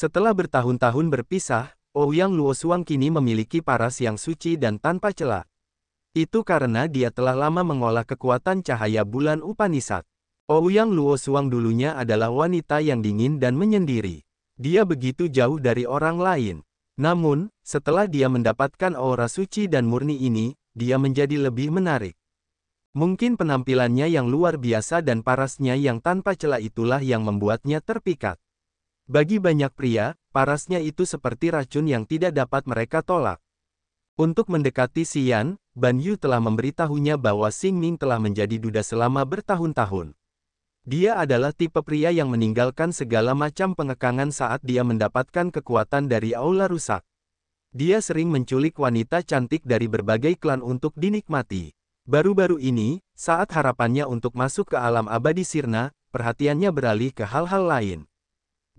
Setelah bertahun-tahun berpisah, Ouyang Luosuang kini memiliki paras yang suci dan tanpa celah. Itu karena dia telah lama mengolah kekuatan cahaya bulan Upanishad. Ouyang Luosuang dulunya adalah wanita yang dingin dan menyendiri. Dia begitu jauh dari orang lain. Namun, setelah dia mendapatkan aura suci dan murni ini, dia menjadi lebih menarik. Mungkin penampilannya yang luar biasa dan parasnya yang tanpa celah itulah yang membuatnya terpikat. Bagi banyak pria, parasnya itu seperti racun yang tidak dapat mereka tolak. Untuk mendekati Xian, Ban Yu telah memberitahunya bahwa Xing Ming telah menjadi duda selama bertahun-tahun. Dia adalah tipe pria yang meninggalkan segala macam pengekangan saat dia mendapatkan kekuatan dari aula rusak. Dia sering menculik wanita cantik dari berbagai klan untuk dinikmati. Baru-baru ini, saat harapannya untuk masuk ke alam abadi sirna, perhatiannya beralih ke hal-hal lain.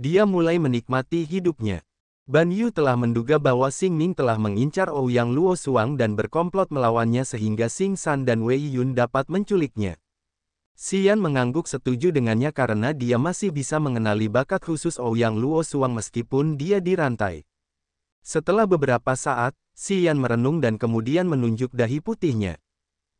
Dia mulai menikmati hidupnya. Ban Yu telah menduga bahwa Xing Ming telah mengincar Ouyang Luosuang dan berkomplot melawannya sehingga Xing San dan Wei Yun dapat menculiknya. Xian mengangguk setuju dengannya karena dia masih bisa mengenali bakat khusus Ouyang Luosuang meskipun dia dirantai. Setelah beberapa saat, Xian merenung dan kemudian menunjuk dahi putihnya.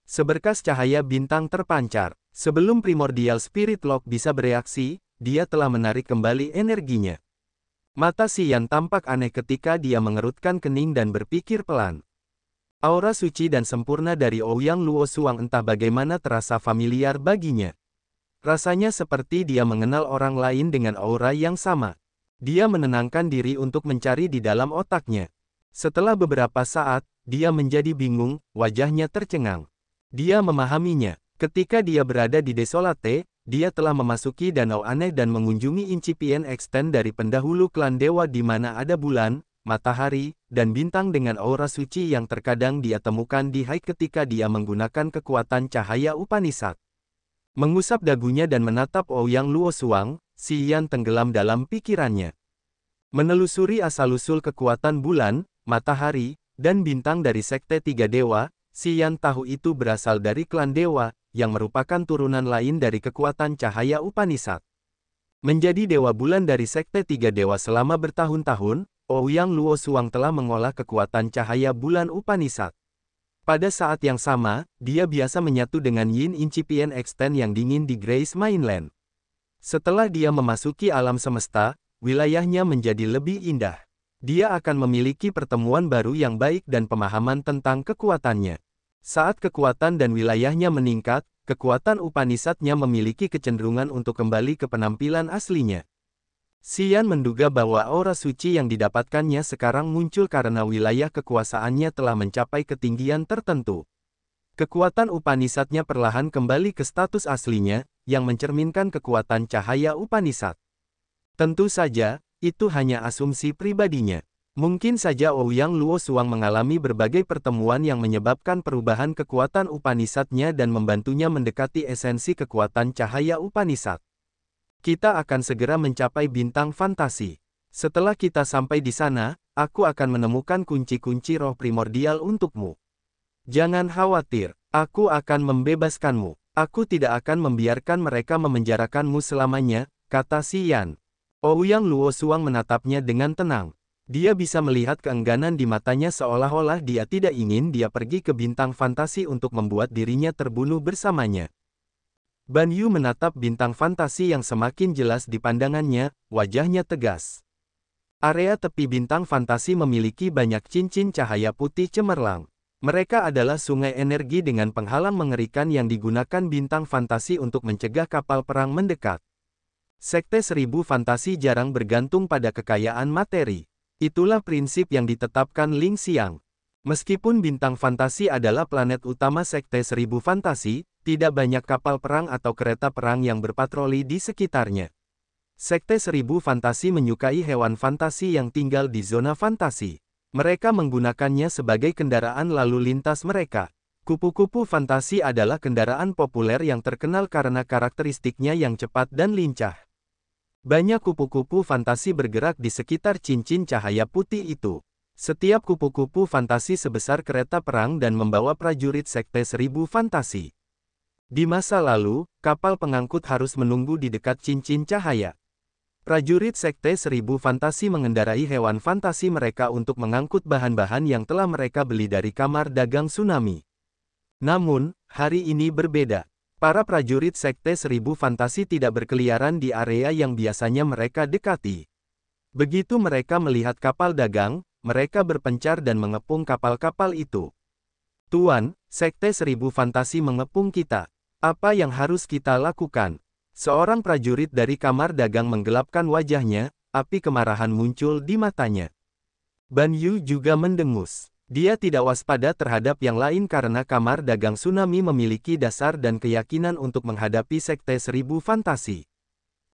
Seberkas cahaya bintang terpancar. Sebelum Primordial Spirit Lock bisa bereaksi, dia telah menarik kembali energinya. Mata Xian tampak aneh ketika dia mengerutkan kening dan berpikir pelan. Aura suci dan sempurna dari Ouyang Luosuang entah bagaimana terasa familiar baginya. Rasanya seperti dia mengenal orang lain dengan aura yang sama. Dia menenangkan diri untuk mencari di dalam otaknya. Setelah beberapa saat, dia menjadi bingung, wajahnya tercengang. Dia memahaminya. Ketika dia berada di Desolate, dia telah memasuki danau aneh dan mengunjungi incipient extend dari pendahulu klan dewa di mana ada bulan, matahari, dan bintang dengan aura suci yang terkadang dia temukan di Hai ketika dia menggunakan kekuatan cahaya Upanishad. Mengusap dagunya dan menatap Ouyang Luosuang, Xian tenggelam dalam pikirannya. Menelusuri asal-usul kekuatan bulan, matahari, dan bintang dari Sekte Tiga Dewa, Xian tahu itu berasal dari klan dewa, yang merupakan turunan lain dari kekuatan cahaya Upanishad. Menjadi dewa bulan dari Sekte Tiga Dewa selama bertahun-tahun, Ouyang Luosuang telah mengolah kekuatan cahaya bulan Upanishad. Pada saat yang sama, dia biasa menyatu dengan Yin Incipient Extend yang dingin di Grace Mainland. Setelah dia memasuki alam semesta, wilayahnya menjadi lebih indah. Dia akan memiliki pertemuan baru yang baik dan pemahaman tentang kekuatannya. Saat kekuatan dan wilayahnya meningkat, kekuatan Upanishadnya memiliki kecenderungan untuk kembali ke penampilan aslinya. Xian menduga bahwa aura suci yang didapatkannya sekarang muncul karena wilayah kekuasaannya telah mencapai ketinggian tertentu. Kekuatan Upanishadnya perlahan kembali ke status aslinya, yang mencerminkan kekuatan cahaya Upanishad. Tentu saja, itu hanya asumsi pribadinya. Mungkin saja Ouyang Luosuang mengalami berbagai pertemuan yang menyebabkan perubahan kekuatan Upanishadnya dan membantunya mendekati esensi kekuatan cahaya Upanishad. Kita akan segera mencapai bintang fantasi. Setelah kita sampai di sana, aku akan menemukan kunci-kunci roh primordial untukmu. Jangan khawatir, aku akan membebaskanmu. Aku tidak akan membiarkan mereka memenjarakanmu selamanya, kata Xian. Ouyang Luosuang menatapnya dengan tenang. Dia bisa melihat keengganan di matanya seolah-olah dia tidak ingin dia pergi ke bintang fantasi untuk membuat dirinya terbunuh bersamanya. Ban Yu menatap bintang fantasi yang semakin jelas di pandangannya, wajahnya tegas. Area tepi bintang fantasi memiliki banyak cincin cahaya putih cemerlang. Mereka adalah sungai energi dengan penghalang mengerikan yang digunakan bintang fantasi untuk mencegah kapal perang mendekat. Sekte Seribu Fantasi jarang bergantung pada kekayaan materi. Itulah prinsip yang ditetapkan Ling Xiang. Meskipun bintang fantasi adalah planet utama Sekte Seribu Fantasi, tidak banyak kapal perang atau kereta perang yang berpatroli di sekitarnya. Sekte Seribu Fantasi menyukai hewan fantasi yang tinggal di zona fantasi. Mereka menggunakannya sebagai kendaraan lalu lintas mereka. Kupu-kupu fantasi adalah kendaraan populer yang terkenal karena karakteristiknya yang cepat dan lincah. Banyak kupu-kupu fantasi bergerak di sekitar cincin cahaya putih itu. Setiap kupu-kupu fantasi sebesar kereta perang dan membawa prajurit Sekte Seribu Fantasi. Di masa lalu, kapal pengangkut harus menunggu di dekat cincin cahaya. Prajurit Sekte Seribu Fantasi mengendarai hewan fantasi mereka untuk mengangkut bahan-bahan yang telah mereka beli dari kamar dagang tsunami. Namun, hari ini berbeda. Para prajurit Sekte Seribu Fantasi tidak berkeliaran di area yang biasanya mereka dekati. Begitu mereka melihat kapal dagang, mereka berpencar dan mengepung kapal-kapal itu. Tuan, Sekte Seribu Fantasi mengepung kita. Apa yang harus kita lakukan? Seorang prajurit dari kamar dagang menggelapkan wajahnya, api kemarahan muncul di matanya. Ban Yu juga mendengus. Dia tidak waspada terhadap yang lain karena kamar dagang tsunami memiliki dasar dan keyakinan untuk menghadapi Sekte Seribu Fantasi.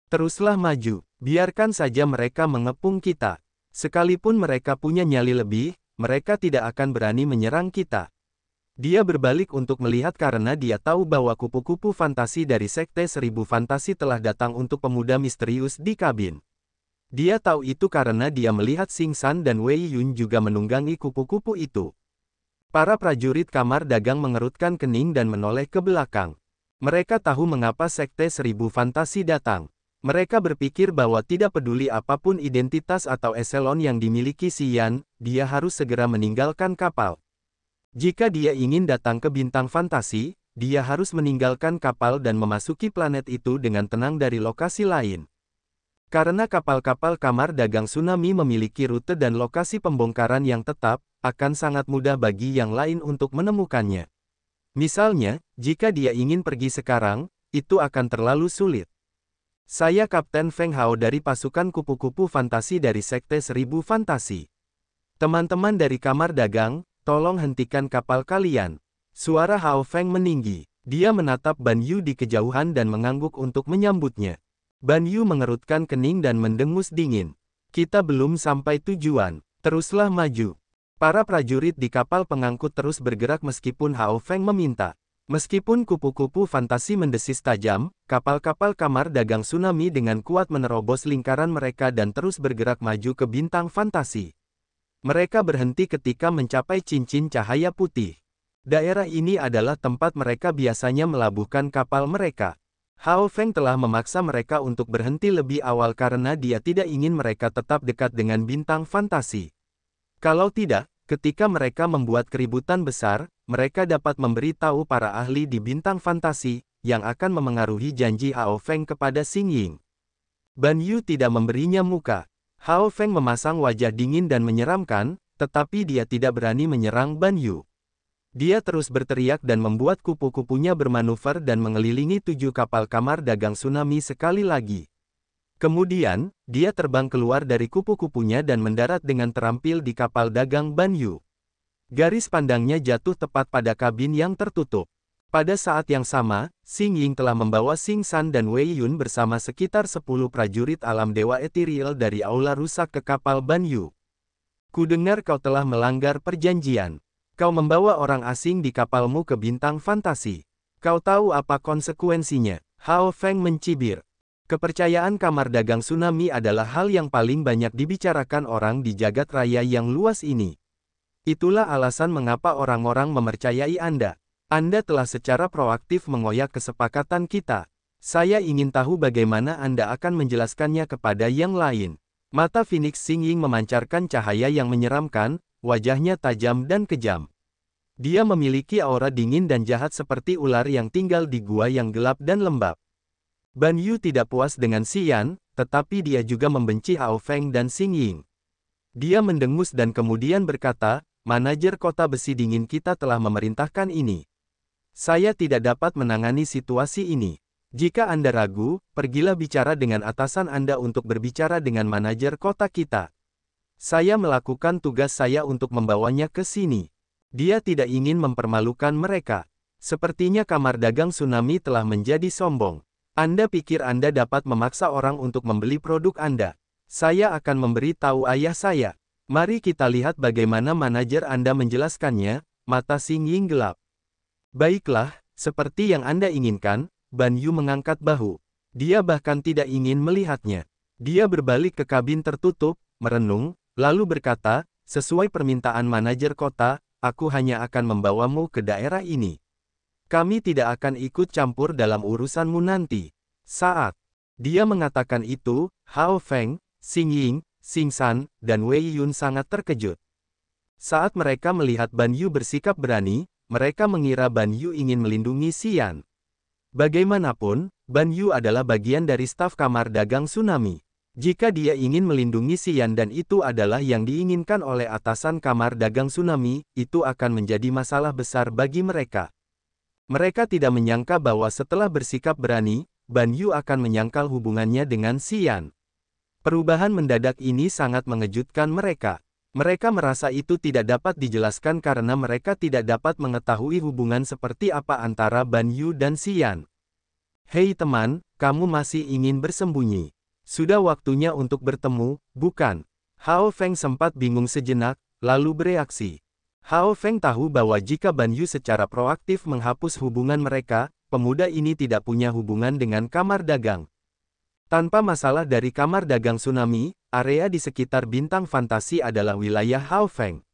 Teruslah maju, biarkan saja mereka mengepung kita. Sekalipun mereka punya nyali lebih, mereka tidak akan berani menyerang kita. Dia berbalik untuk melihat karena dia tahu bahwa kupu-kupu fantasi dari Sekte Seribu Fantasi telah datang untuk pemuda misterius di kabin. Dia tahu itu karena dia melihat Xing San dan Wei Yun juga menunggangi kupu-kupu itu. Para prajurit kamar dagang mengerutkan kening dan menoleh ke belakang. Mereka tahu mengapa Sekte Seribu Fantasi datang. Mereka berpikir bahwa tidak peduli apapun identitas atau eselon yang dimiliki Xian, dia harus segera meninggalkan kapal. Jika dia ingin datang ke bintang fantasi, dia harus meninggalkan kapal dan memasuki planet itu dengan tenang dari lokasi lain. Karena kapal-kapal kamar dagang tsunami memiliki rute dan lokasi pembongkaran yang tetap, akan sangat mudah bagi yang lain untuk menemukannya. Misalnya, jika dia ingin pergi sekarang, itu akan terlalu sulit. Saya Kapten Feng Hao dari pasukan kupu-kupu fantasi dari Sekte Seribu Fantasi. Teman-teman dari kamar dagang, tolong hentikan kapal kalian. Suara Hao Feng meninggi. Dia menatap Ban Yu di kejauhan dan mengangguk untuk menyambutnya. Ban Yu mengerutkan kening dan mendengus dingin. Kita belum sampai tujuan. Teruslah maju. Para prajurit di kapal pengangkut terus bergerak meskipun Hao Feng meminta. Meskipun kupu-kupu fantasi mendesis tajam, kapal-kapal kamar dagang tsunami dengan kuat menerobos lingkaran mereka dan terus bergerak maju ke bintang fantasi. Mereka berhenti ketika mencapai cincin cahaya putih. Daerah ini adalah tempat mereka biasanya melabuhkan kapal mereka. Hao Feng telah memaksa mereka untuk berhenti lebih awal karena dia tidak ingin mereka tetap dekat dengan bintang fantasi. Kalau tidak, ketika mereka membuat keributan besar, mereka dapat memberi tahu para ahli di bintang fantasi, yang akan memengaruhi janji Hao Feng kepada Xing Ying. Ban Yu tidak memberinya muka. Hao Feng memasang wajah dingin dan menyeramkan, tetapi dia tidak berani menyerang Ban Yu. Dia terus berteriak dan membuat kupu-kupunya bermanuver dan mengelilingi 7 kapal kamar dagang tsunami sekali lagi. Kemudian, dia terbang keluar dari kupu-kupunya dan mendarat dengan terampil di kapal dagang Ban Yu. Garis pandangnya jatuh tepat pada kabin yang tertutup. Pada saat yang sama, Xing Ying telah membawa Xing San dan Wei Yun bersama sekitar 10 prajurit alam dewa etiril dari aula rusak ke kapal Ban Yu. Kudengar kau telah melanggar perjanjian. Kau membawa orang asing di kapalmu ke bintang fantasi. Kau tahu apa konsekuensinya? Hao Feng mencibir. Kepercayaan kamar dagang tsunami adalah hal yang paling banyak dibicarakan orang di jagat raya yang luas ini. Itulah alasan mengapa orang-orang mempercayai Anda. Anda telah secara proaktif mengoyak kesepakatan kita. Saya ingin tahu bagaimana Anda akan menjelaskannya kepada yang lain. Mata Phoenix Xing Ying memancarkan cahaya yang menyeramkan, wajahnya tajam dan kejam. Dia memiliki aura dingin dan jahat seperti ular yang tinggal di gua yang gelap dan lembab. Ban Yu tidak puas dengan Xian, tetapi dia juga membenci Hao Feng dan Xing Ying. Dia mendengus dan kemudian berkata, manajer kota besi dingin kita telah memerintahkan ini. Saya tidak dapat menangani situasi ini. Jika Anda ragu, pergilah bicara dengan atasan Anda untuk berbicara dengan manajer kota kita. Saya melakukan tugas saya untuk membawanya ke sini. Dia tidak ingin mempermalukan mereka. Sepertinya kamar dagang tsunami telah menjadi sombong. Anda pikir Anda dapat memaksa orang untuk membeli produk Anda. Saya akan memberi tahu ayah saya. Mari kita lihat bagaimana manajer Anda menjelaskannya. Mata Xing Ying gelap. Baiklah, seperti yang Anda inginkan, Ban Yu mengangkat bahu. Dia bahkan tidak ingin melihatnya. Dia berbalik ke kabin tertutup, merenung, lalu berkata, sesuai permintaan manajer kota, aku hanya akan membawamu ke daerah ini. Kami tidak akan ikut campur dalam urusanmu nanti. Saat Dia mengatakan itu, Hao Feng, Xing Ying, Xing San, dan Wei Yun sangat terkejut. Saat mereka melihat Ban Yu bersikap berani, mereka mengira Ban Yu ingin melindungi Xian. Bagaimanapun, Ban Yu adalah bagian dari staf kamar dagang tsunami. Jika dia ingin melindungi Xian dan itu adalah yang diinginkan oleh atasan kamar dagang tsunami, itu akan menjadi masalah besar bagi mereka. Mereka tidak menyangka bahwa setelah bersikap berani, Ban Yu akan menyangkal hubungannya dengan Xian. Perubahan mendadak ini sangat mengejutkan mereka. Mereka merasa itu tidak dapat dijelaskan karena mereka tidak dapat mengetahui hubungan seperti apa antara Ban Yu dan Xian. Hei teman, kamu masih ingin bersembunyi. Sudah waktunya untuk bertemu, bukan? Hao Feng sempat bingung sejenak, lalu bereaksi. Hao Feng tahu bahwa jika Ban Yu secara proaktif menghapus hubungan mereka, pemuda ini tidak punya hubungan dengan kamar dagang. Tanpa masalah dari kamar dagang tsunami, area di sekitar bintang fantasi adalah wilayah Hao Feng.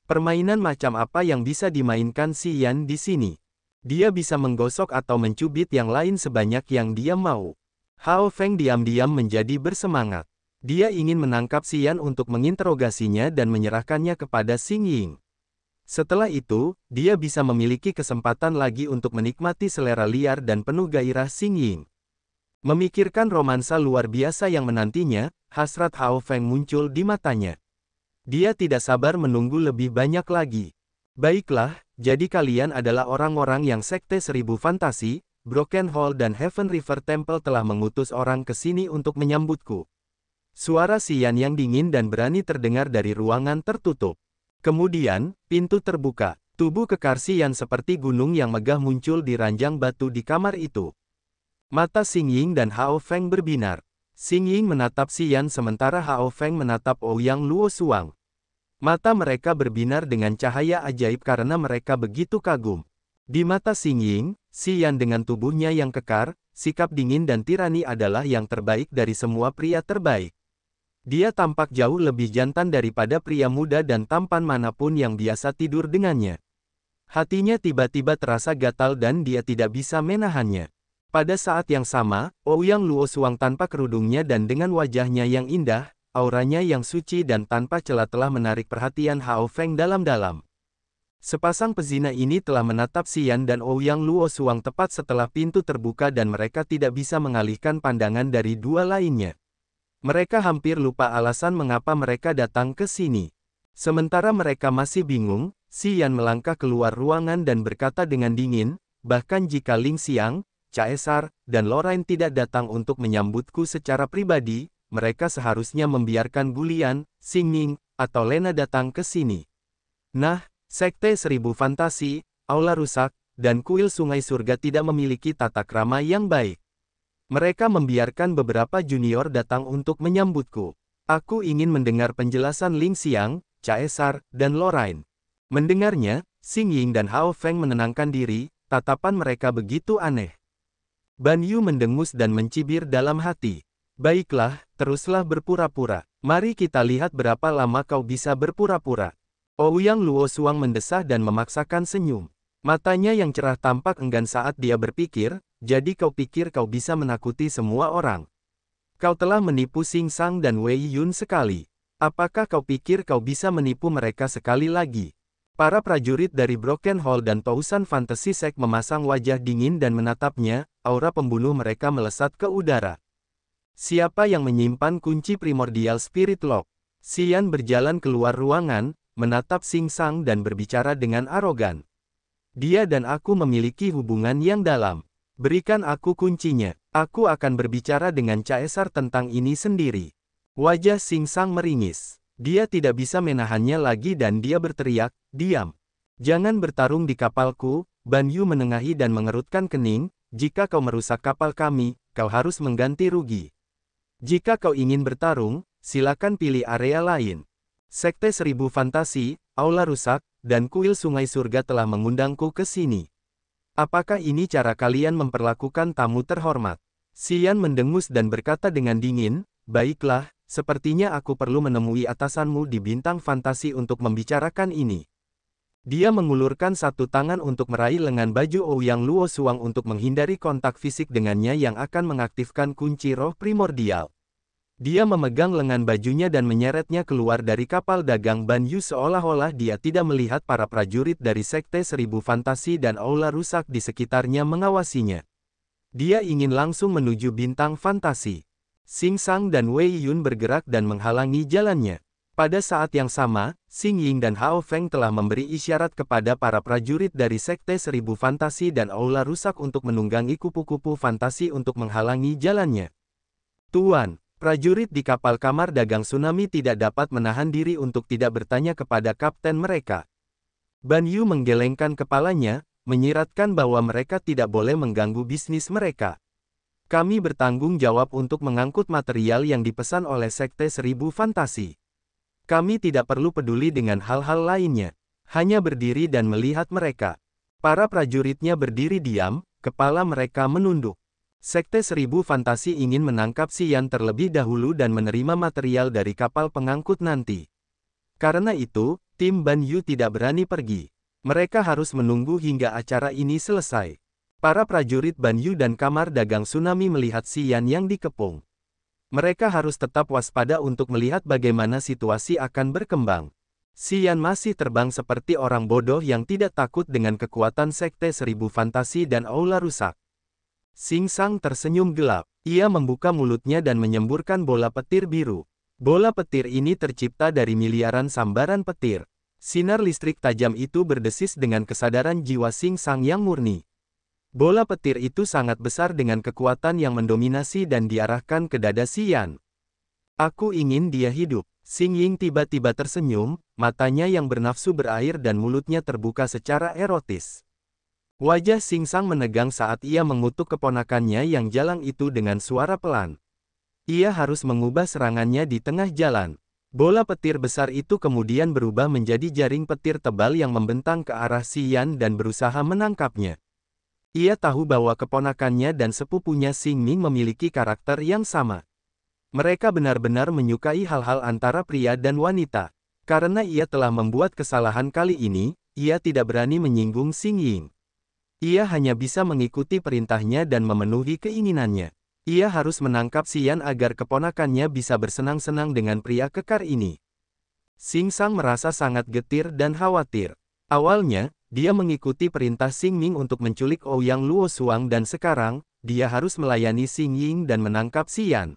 Permainan macam apa yang bisa dimainkan Xian di sini? Dia bisa menggosok atau mencubit yang lain sebanyak yang dia mau. Hao Feng diam-diam menjadi bersemangat. Dia ingin menangkap Xian untuk menginterogasinya dan menyerahkannya kepada Xing Ying. Setelah itu, dia bisa memiliki kesempatan lagi untuk menikmati selera liar dan penuh gairah Xing Ying. Memikirkan romansa luar biasa yang menantinya, hasrat Hao Feng muncul di matanya. Dia tidak sabar menunggu lebih banyak lagi. Baiklah, jadi kalian adalah orang-orang yang Sekte Seribu Fantasi, Broken Hall dan Heaven River Temple telah mengutus orang ke sini untuk menyambutku. Suara Xian yang dingin dan berani terdengar dari ruangan tertutup. Kemudian, pintu terbuka. Tubuh kekar Xian seperti gunung yang megah muncul di ranjang batu di kamar itu. Mata Xing Ying dan Hao Feng berbinar. Xing Ying menatap Xian sementara Hao Feng menatap Ouyang Luosuang. Mata mereka berbinar dengan cahaya ajaib karena mereka begitu kagum. Di mata Xing Ying, Xian dengan tubuhnya yang kekar, sikap dingin dan tirani adalah yang terbaik dari semua pria terbaik. Dia tampak jauh lebih jantan daripada pria muda dan tampan manapun yang biasa tidur dengannya. Hatinya tiba-tiba terasa gatal dan dia tidak bisa menahannya. Pada saat yang sama, Ouyang Luosuang tanpa kerudungnya dan dengan wajahnya yang indah, auranya yang suci dan tanpa celah telah menarik perhatian Hao Feng dalam-dalam. Sepasang pezina ini telah menatap Xian dan Ouyang Luosuang tepat setelah pintu terbuka dan mereka tidak bisa mengalihkan pandangan dari dua lainnya. Mereka hampir lupa alasan mengapa mereka datang ke sini. Sementara mereka masih bingung, Xian melangkah keluar ruangan dan berkata dengan dingin, bahkan jika Ling Xiang, Caesar, dan Lorraine tidak datang untuk menyambutku secara pribadi, mereka seharusnya membiarkan Gulian, Xing Ying, atau Lena datang ke sini. Nah, Sekte Seribu Fantasi, Aula Rusak, dan Kuil Sungai Surga tidak memiliki tata krama yang baik. Mereka membiarkan beberapa junior datang untuk menyambutku. Aku ingin mendengar penjelasan Ling Xiang, Caesar, dan Lorraine. Mendengarnya, Xing Ying dan Hao Feng menenangkan diri, tatapan mereka begitu aneh. Ban Yu mendengus dan mencibir dalam hati. Baiklah, teruslah berpura-pura. Mari kita lihat berapa lama kau bisa berpura-pura. Ouyang Luosuang mendesah dan memaksakan senyum. Matanya yang cerah tampak enggan saat dia berpikir, jadi kau pikir kau bisa menakuti semua orang. Kau telah menipu Xing Sang dan Wei Yun sekali. Apakah kau pikir kau bisa menipu mereka sekali lagi? Para prajurit dari Broken Hall dan Tousan Fantasy Sect memasang wajah dingin dan menatapnya, aura pembunuh mereka melesat ke udara. Siapa yang menyimpan kunci primordial Spirit Lock? Xian berjalan keluar ruangan, menatap Xing Sang dan berbicara dengan arogan. Dia dan aku memiliki hubungan yang dalam. Berikan aku kuncinya. Aku akan berbicara dengan Caesar tentang ini sendiri. Wajah Xing Sang meringis. Dia tidak bisa menahannya lagi dan dia berteriak, diam. Jangan bertarung di kapalku. Ban Yu menengahi dan mengerutkan kening, jika kau merusak kapal kami, kau harus mengganti rugi. Jika kau ingin bertarung, silakan pilih area lain. Sekte Seribu Fantasi, Aula Rusak, dan Kuil Sungai Surga telah mengundangku ke sini. Apakah ini cara kalian memperlakukan tamu terhormat? Xian mendengus dan berkata dengan dingin, baiklah, sepertinya aku perlu menemui atasanmu di bintang fantasi untuk membicarakan ini. Dia mengulurkan satu tangan untuk meraih lengan baju Ouyang Luosuang untuk menghindari kontak fisik dengannya yang akan mengaktifkan kunci roh primordial. Dia memegang lengan bajunya dan menyeretnya keluar dari kapal dagang Ban Yu seolah-olah dia tidak melihat para prajurit dari Sekte Seribu Fantasi dan Aula Rusak di sekitarnya mengawasinya. Dia ingin langsung menuju bintang fantasi. Xing Shang dan Wei Yun bergerak dan menghalangi jalannya. Pada saat yang sama, Xing Ying dan Hao Feng telah memberi isyarat kepada para prajurit dari Sekte Seribu Fantasi dan Aula Rusak untuk menunggangi kupu-kupu fantasi untuk menghalangi jalannya. Tuan, prajurit di kapal kamar dagang tsunami tidak dapat menahan diri untuk tidak bertanya kepada kapten mereka. Ban Yu menggelengkan kepalanya, menyiratkan bahwa mereka tidak boleh mengganggu bisnis mereka. Kami bertanggung jawab untuk mengangkut material yang dipesan oleh Sekte Seribu Fantasi. Kami tidak perlu peduli dengan hal-hal lainnya, hanya berdiri dan melihat mereka. Para prajuritnya berdiri diam, kepala mereka menunduk. Sekte Seribu Fantasi ingin menangkap Xian terlebih dahulu dan menerima material dari kapal pengangkut nanti. Karena itu, tim Ban Yu tidak berani pergi. Mereka harus menunggu hingga acara ini selesai. Para prajurit Ban Yu dan kamar dagang tsunami melihat Xian yang dikepung. Mereka harus tetap waspada untuk melihat bagaimana situasi akan berkembang. Xian masih terbang seperti orang bodoh yang tidak takut dengan kekuatan Sekte Seribu Fantasi dan Aula Rusak. Xing Shang tersenyum gelap. Ia membuka mulutnya dan menyemburkan bola petir biru. Bola petir ini tercipta dari miliaran sambaran petir. Sinar listrik tajam itu berdesis dengan kesadaran jiwa Xing Shang yang murni. Bola petir itu sangat besar dengan kekuatan yang mendominasi dan diarahkan ke dada Xian. Aku ingin dia hidup. Xing Ying tiba-tiba tersenyum, matanya yang bernafsu berair dan mulutnya terbuka secara erotis. Wajah Xing Shang menegang saat ia mengutuk keponakannya yang jalang itu dengan suara pelan. Ia harus mengubah serangannya di tengah jalan. Bola petir besar itu kemudian berubah menjadi jaring petir tebal yang membentang ke arah Xian dan berusaha menangkapnya. Ia tahu bahwa keponakannya dan sepupunya Xing Ming memiliki karakter yang sama. Mereka benar-benar menyukai hal-hal antara pria dan wanita. Karena ia telah membuat kesalahan kali ini, ia tidak berani menyinggung Xing Ying. Ia hanya bisa mengikuti perintahnya dan memenuhi keinginannya. Ia harus menangkap Xian agar keponakannya bisa bersenang-senang dengan pria kekar ini. Xing Shang merasa sangat getir dan khawatir. Awalnya, dia mengikuti perintah Xing Ming untuk menculik Ouyang Luosuang dan sekarang, dia harus melayani Xing Ying dan menangkap Xian.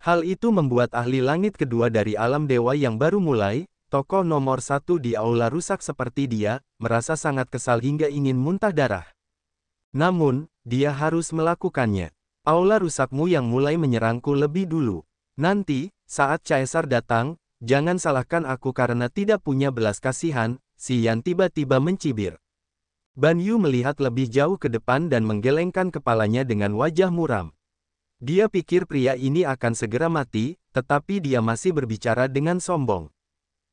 Hal itu membuat ahli langit kedua dari alam dewa yang baru mulai, tokoh nomor 1 di Aula Rusak seperti dia, merasa sangat kesal hingga ingin muntah darah. Namun, dia harus melakukannya. Aula Rusakmu yang mulai menyerangku lebih dulu. Nanti, saat Caesar datang, jangan salahkan aku karena tidak punya belas kasihan. Xian tiba-tiba mencibir. Ban Yu melihat lebih jauh ke depan dan menggelengkan kepalanya dengan wajah muram. Dia pikir pria ini akan segera mati, tetapi dia masih berbicara dengan sombong.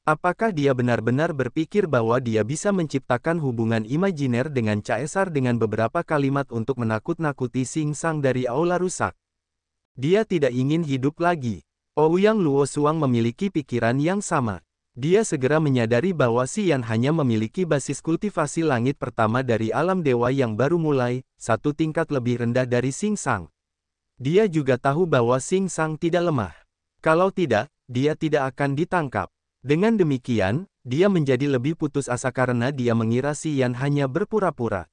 Apakah dia benar-benar berpikir bahwa dia bisa menciptakan hubungan imajiner dengan Caesar dengan beberapa kalimat untuk menakut-nakuti Xing Shang dari Aula Rusak? Dia tidak ingin hidup lagi. Ouyang Luosuang memiliki pikiran yang sama. Dia segera menyadari bahwa Xian hanya memiliki basis kultivasi langit pertama dari alam dewa yang baru mulai, satu tingkat lebih rendah dari Xing Shang. Dia juga tahu bahwa Xing Shang tidak lemah. Kalau tidak, dia tidak akan ditangkap. Dengan demikian, dia menjadi lebih putus asa karena dia mengira Xian hanya berpura-pura.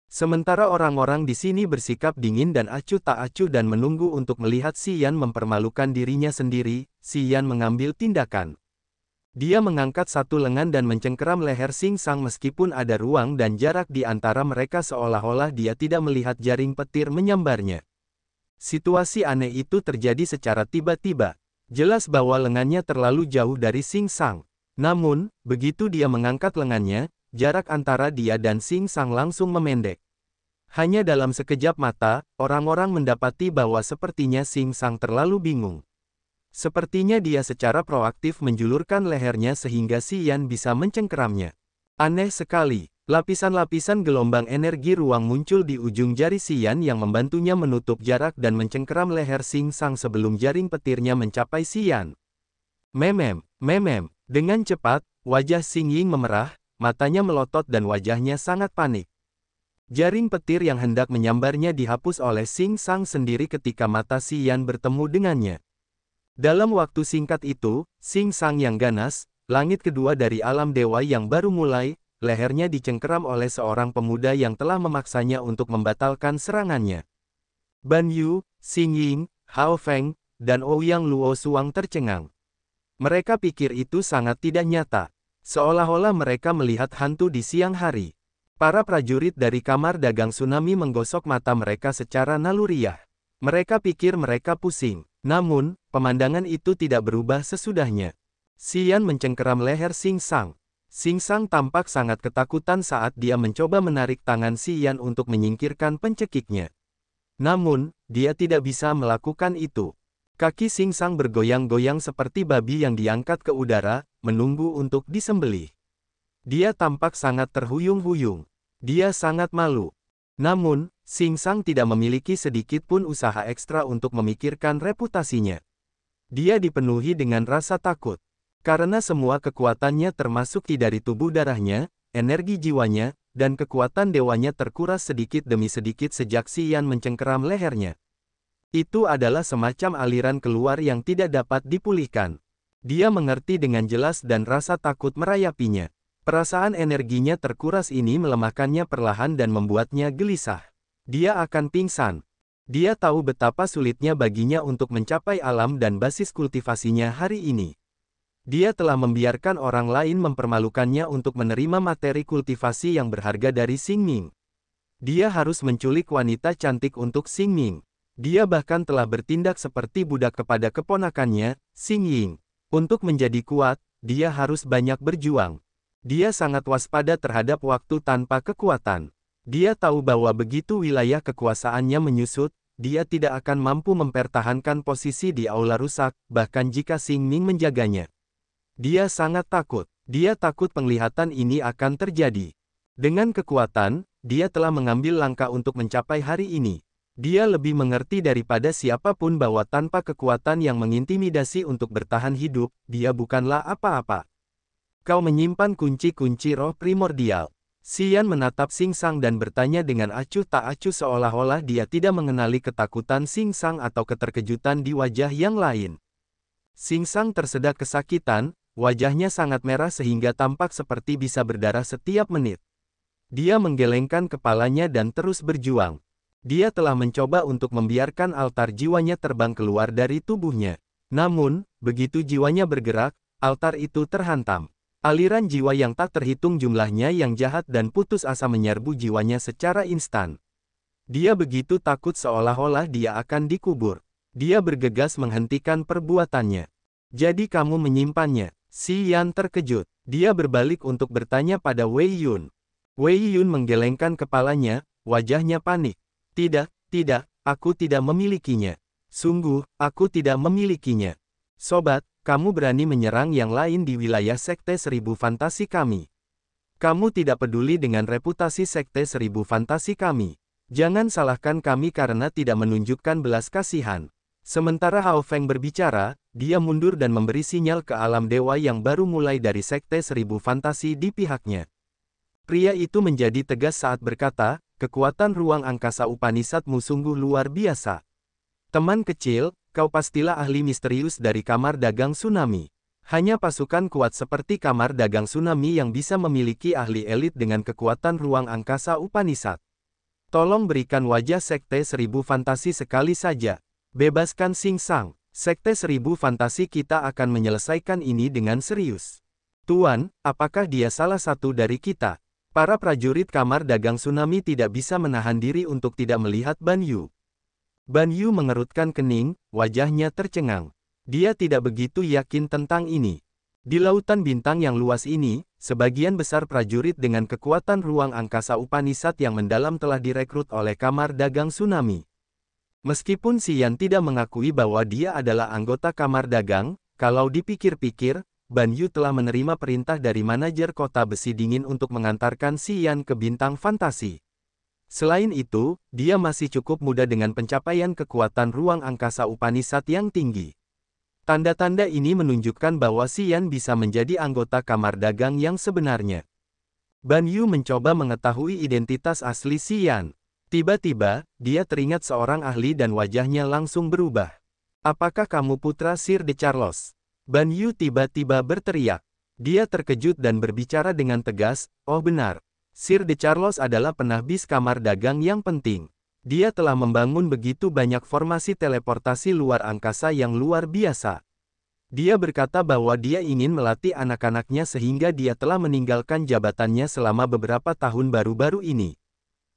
Sementara orang-orang di sini bersikap dingin dan acuh tak acuh dan menunggu untuk melihat Xian mempermalukan dirinya sendiri, Xian mengambil tindakan. Dia mengangkat satu lengan dan mencengkeram leher Xing Shang meskipun ada ruang dan jarak di antara mereka seolah-olah dia tidak melihat jaring petir menyambarnya. Situasi aneh itu terjadi secara tiba-tiba. Jelas bahwa lengannya terlalu jauh dari Xing Shang. Namun, begitu dia mengangkat lengannya, jarak antara dia dan Xing Shang langsung memendek. Hanya dalam sekejap mata, orang-orang mendapati bahwa sepertinya Xing Shang terlalu bingung. Sepertinya dia secara proaktif menjulurkan lehernya sehingga Xian bisa mencengkeramnya. Aneh sekali, lapisan-lapisan gelombang energi ruang muncul di ujung jari Xian yang membantunya menutup jarak dan mencengkeram leher Xing Shang sebelum jaring petirnya mencapai Xian. Memem. Dengan cepat, wajah Xing Ying memerah, matanya melotot dan wajahnya sangat panik. Jaring petir yang hendak menyambarnya dihapus oleh Xing Shang sendiri ketika mata Xi Yan bertemu dengannya. Dalam waktu singkat itu, Xing Shang yang ganas, langit kedua dari alam dewa yang baru mulai, lehernya dicengkeram oleh seorang pemuda yang telah memaksanya untuk membatalkan serangannya. Ban Yu, Xing Ying, Hao Feng, dan Ouyang Luo Suang tercengang. Mereka pikir itu sangat tidak nyata. Seolah-olah mereka melihat hantu di siang hari. Para prajurit dari kamar dagang tsunami menggosok mata mereka secara naluriah. Mereka pikir mereka pusing. Namun, pemandangan itu tidak berubah sesudahnya. Xi Yan mencengkeram leher Xing Shang. Xing Shang tampak sangat ketakutan saat dia mencoba menarik tangan Xi Yan untuk menyingkirkan pencekiknya. Namun, dia tidak bisa melakukan itu. Kaki Xing Shang bergoyang-goyang seperti babi yang diangkat ke udara, menunggu untuk disembelih. Dia tampak sangat terhuyung-huyung. Dia sangat malu. Namun, Xing Shang tidak memiliki sedikit pun usaha ekstra untuk memikirkan reputasinya. Dia dipenuhi dengan rasa takut. Karena semua kekuatannya termasuk ki dari tubuh darahnya, energi jiwanya, dan kekuatan dewanya terkuras sedikit demi sedikit sejak Xi Yan mencengkeram lehernya. Itu adalah semacam aliran keluar yang tidak dapat dipulihkan. Dia mengerti dengan jelas dan rasa takut merayapinya. Perasaan energinya terkuras ini melemahkannya perlahan dan membuatnya gelisah. Dia akan pingsan. Dia tahu betapa sulitnya baginya untuk mencapai alam dan basis kultivasinya hari ini. Dia telah membiarkan orang lain mempermalukannya untuk menerima materi kultivasi yang berharga dari Xing Ming. Dia harus menculik wanita cantik untuk Xing Ming. Dia bahkan telah bertindak seperti budak kepada keponakannya, Xing Ying. Untuk menjadi kuat, dia harus banyak berjuang. Dia sangat waspada terhadap waktu tanpa kekuatan. Dia tahu bahwa begitu wilayah kekuasaannya menyusut, dia tidak akan mampu mempertahankan posisi di aula rusak, bahkan jika Xing Ming menjaganya. Dia sangat takut. Dia takut penglihatan ini akan terjadi. Dengan kekuatan, dia telah mengambil langkah untuk mencapai hari ini. Dia lebih mengerti daripada siapapun bahwa tanpa kekuatan yang mengintimidasi untuk bertahan hidup, dia bukanlah apa-apa. Kau menyimpan kunci-kunci roh primordial. Xi Yan menatap Xing Shang dan bertanya dengan acuh tak acuh seolah-olah dia tidak mengenali ketakutan Xing Shang atau keterkejutan di wajah yang lain. Xing Shang tersedak kesakitan, wajahnya sangat merah sehingga tampak seperti bisa berdarah setiap menit. Dia menggelengkan kepalanya dan terus berjuang. Dia telah mencoba untuk membiarkan altar jiwanya terbang keluar dari tubuhnya. Namun, begitu jiwanya bergerak, altar itu terhantam. Aliran jiwa yang tak terhitung jumlahnya yang jahat dan putus asa menyerbu jiwanya secara instan. Dia begitu takut seolah-olah dia akan dikubur. Dia bergegas menghentikan perbuatannya. Jadi kamu menyimpannya? Xi Yan terkejut. Dia berbalik untuk bertanya pada Wei Yun. Wei Yun menggelengkan kepalanya, wajahnya panik. Tidak, aku tidak memilikinya. Sungguh, aku tidak memilikinya. Sobat, kamu berani menyerang yang lain di wilayah Sekte Seribu Fantasi kami. Kamu tidak peduli dengan reputasi Sekte Seribu Fantasi kami. Jangan salahkan kami karena tidak menunjukkan belas kasihan. Sementara Hao Feng berbicara, dia mundur dan memberi sinyal ke alam dewa yang baru mulai dari Sekte Seribu Fantasi di pihaknya. Pria itu menjadi tegas saat berkata, kekuatan ruang angkasa Upanishadmu sungguh luar biasa. Teman kecil, kau pastilah ahli misterius dari kamar dagang tsunami. Hanya pasukan kuat seperti kamar dagang tsunami yang bisa memiliki ahli elit dengan kekuatan ruang angkasa Upanishad. Tolong berikan wajah Sekte Seribu Fantasi sekali saja. Bebaskan Xing Shang. Sekte Seribu Fantasi kita akan menyelesaikan ini dengan serius. Tuan, apakah dia salah satu dari kita? Para prajurit kamar dagang tsunami tidak bisa menahan diri untuk tidak melihat Ban Yu. Ban Yu mengerutkan kening, wajahnya tercengang. Dia tidak begitu yakin tentang ini. Di lautan bintang yang luas ini, sebagian besar prajurit dengan kekuatan ruang angkasa Upanishad yang mendalam telah direkrut oleh kamar dagang tsunami. Meskipun Xi Yan tidak mengakui bahwa dia adalah anggota kamar dagang, kalau dipikir-pikir, Ban Yu telah menerima perintah dari manajer kota besi dingin untuk mengantarkan Xi Yan ke bintang fantasi. Selain itu, dia masih cukup muda dengan pencapaian kekuatan ruang angkasa Upanishad yang tinggi. Tanda-tanda ini menunjukkan bahwa Xi Yan bisa menjadi anggota kamar dagang yang sebenarnya. Ban Yu mencoba mengetahui identitas asli Xian. Tiba-tiba, dia teringat seorang ahli dan wajahnya langsung berubah. Apakah kamu putra Sir de Charles? Ban Yu tiba-tiba berteriak. Dia terkejut dan berbicara dengan tegas, oh benar. Sir de Charles adalah penahbis kamar dagang yang penting. Dia telah membangun begitu banyak formasi teleportasi luar angkasa yang luar biasa. Dia berkata bahwa dia ingin melatih anak-anaknya sehingga dia telah meninggalkan jabatannya selama beberapa tahun baru-baru ini.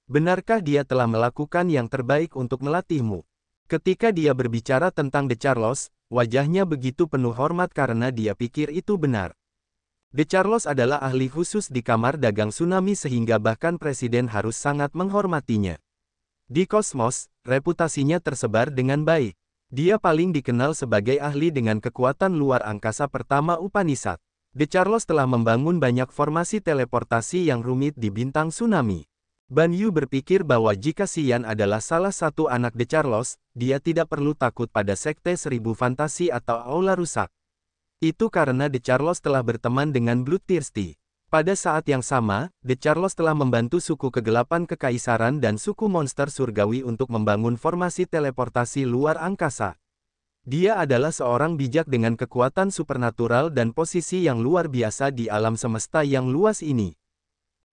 Benarkah dia telah melakukan yang terbaik untuk melatihmu? Ketika dia berbicara tentang De Charles, wajahnya begitu penuh hormat karena dia pikir itu benar. De Charles adalah ahli khusus di kamar dagang tsunami sehingga bahkan presiden harus sangat menghormatinya. Di kosmos, reputasinya tersebar dengan baik. Dia paling dikenal sebagai ahli dengan kekuatan luar angkasa pertama Upanishad. De Charles telah membangun banyak formasi teleportasi yang rumit di bintang tsunami. Ban Yu berpikir bahwa jika Xian adalah salah satu anak De Charles, dia tidak perlu takut pada Sekte Seribu Fantasi atau Aula Rusak. Itu karena De Charles telah berteman dengan Bloodthirsty. Pada saat yang sama, De Charles telah membantu suku kegelapan kekaisaran dan suku monster surgawi untuk membangun formasi teleportasi luar angkasa. Dia adalah seorang bijak dengan kekuatan supernatural dan posisi yang luar biasa di alam semesta yang luas ini.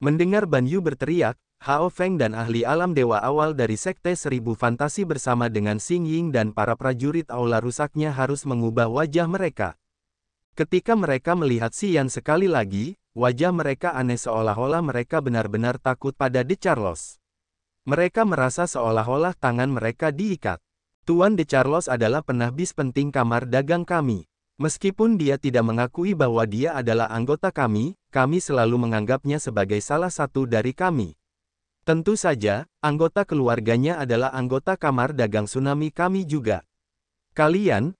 Mendengar Ban Yu berteriak, Hao Feng dan ahli alam dewa awal dari Sekte Seribu Fantasi bersama dengan Xing Ying dan para prajurit aula rusaknya harus mengubah wajah mereka. Ketika mereka melihat Xian sekali lagi, wajah mereka aneh seolah-olah mereka benar-benar takut pada De Charles. Mereka merasa seolah-olah tangan mereka diikat. Tuan De Charles adalah penahbis penting kamar dagang kami. Meskipun dia tidak mengakui bahwa dia adalah anggota kami selalu menganggapnya sebagai salah satu dari kami. Tentu saja, anggota keluarganya adalah anggota kamar dagang tsunami kami juga. Kalian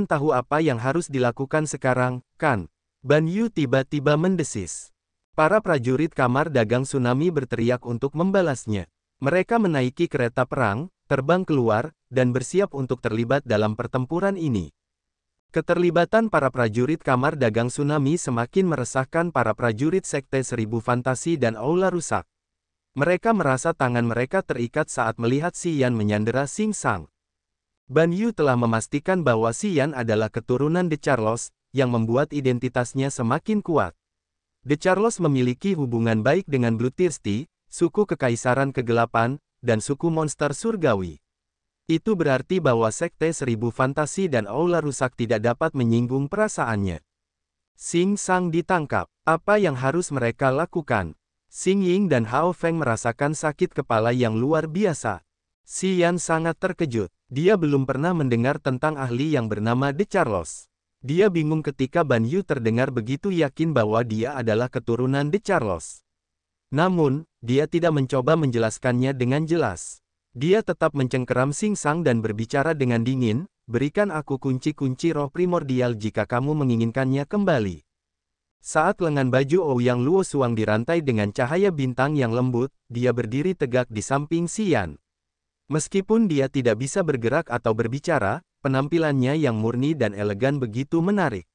tahu apa yang harus dilakukan sekarang, kan? Ban Yu tiba-tiba mendesis. Para prajurit kamar dagang tsunami berteriak untuk membalasnya. Mereka menaiki kereta perang, terbang keluar, dan bersiap untuk terlibat dalam pertempuran ini. Keterlibatan para prajurit kamar dagang tsunami semakin meresahkan para prajurit Sekte Seribu Fantasi dan Aula Rusak. Mereka merasa tangan mereka terikat saat melihat Xian menyandera Xing Shang. Ban Yu telah memastikan bahwa Xian adalah keturunan De Charles, yang membuat identitasnya semakin kuat. De Charles memiliki hubungan baik dengan Bloodthirsty, suku kekaisaran kegelapan, dan suku monster surgawi. Itu berarti bahwa Sekte Seribu Fantasi dan Aula Rusak tidak dapat menyinggung perasaannya. Xing Shang ditangkap. Apa yang harus mereka lakukan? Xing Ying dan Hao Feng merasakan sakit kepala yang luar biasa. Xian sangat terkejut. Dia belum pernah mendengar tentang ahli yang bernama De Charles. Dia bingung ketika Ban Yu terdengar begitu yakin bahwa dia adalah keturunan De Charles. Namun, dia tidak mencoba menjelaskannya dengan jelas. Dia tetap mencengkeram Xing Shang dan berbicara dengan dingin, berikan aku kunci-kunci roh primordial jika kamu menginginkannya kembali. Saat lengan baju Ouyang Luo Suang dirantai dengan cahaya bintang yang lembut, dia berdiri tegak di samping Xian. Meskipun dia tidak bisa bergerak atau berbicara, penampilannya yang murni dan elegan begitu menarik.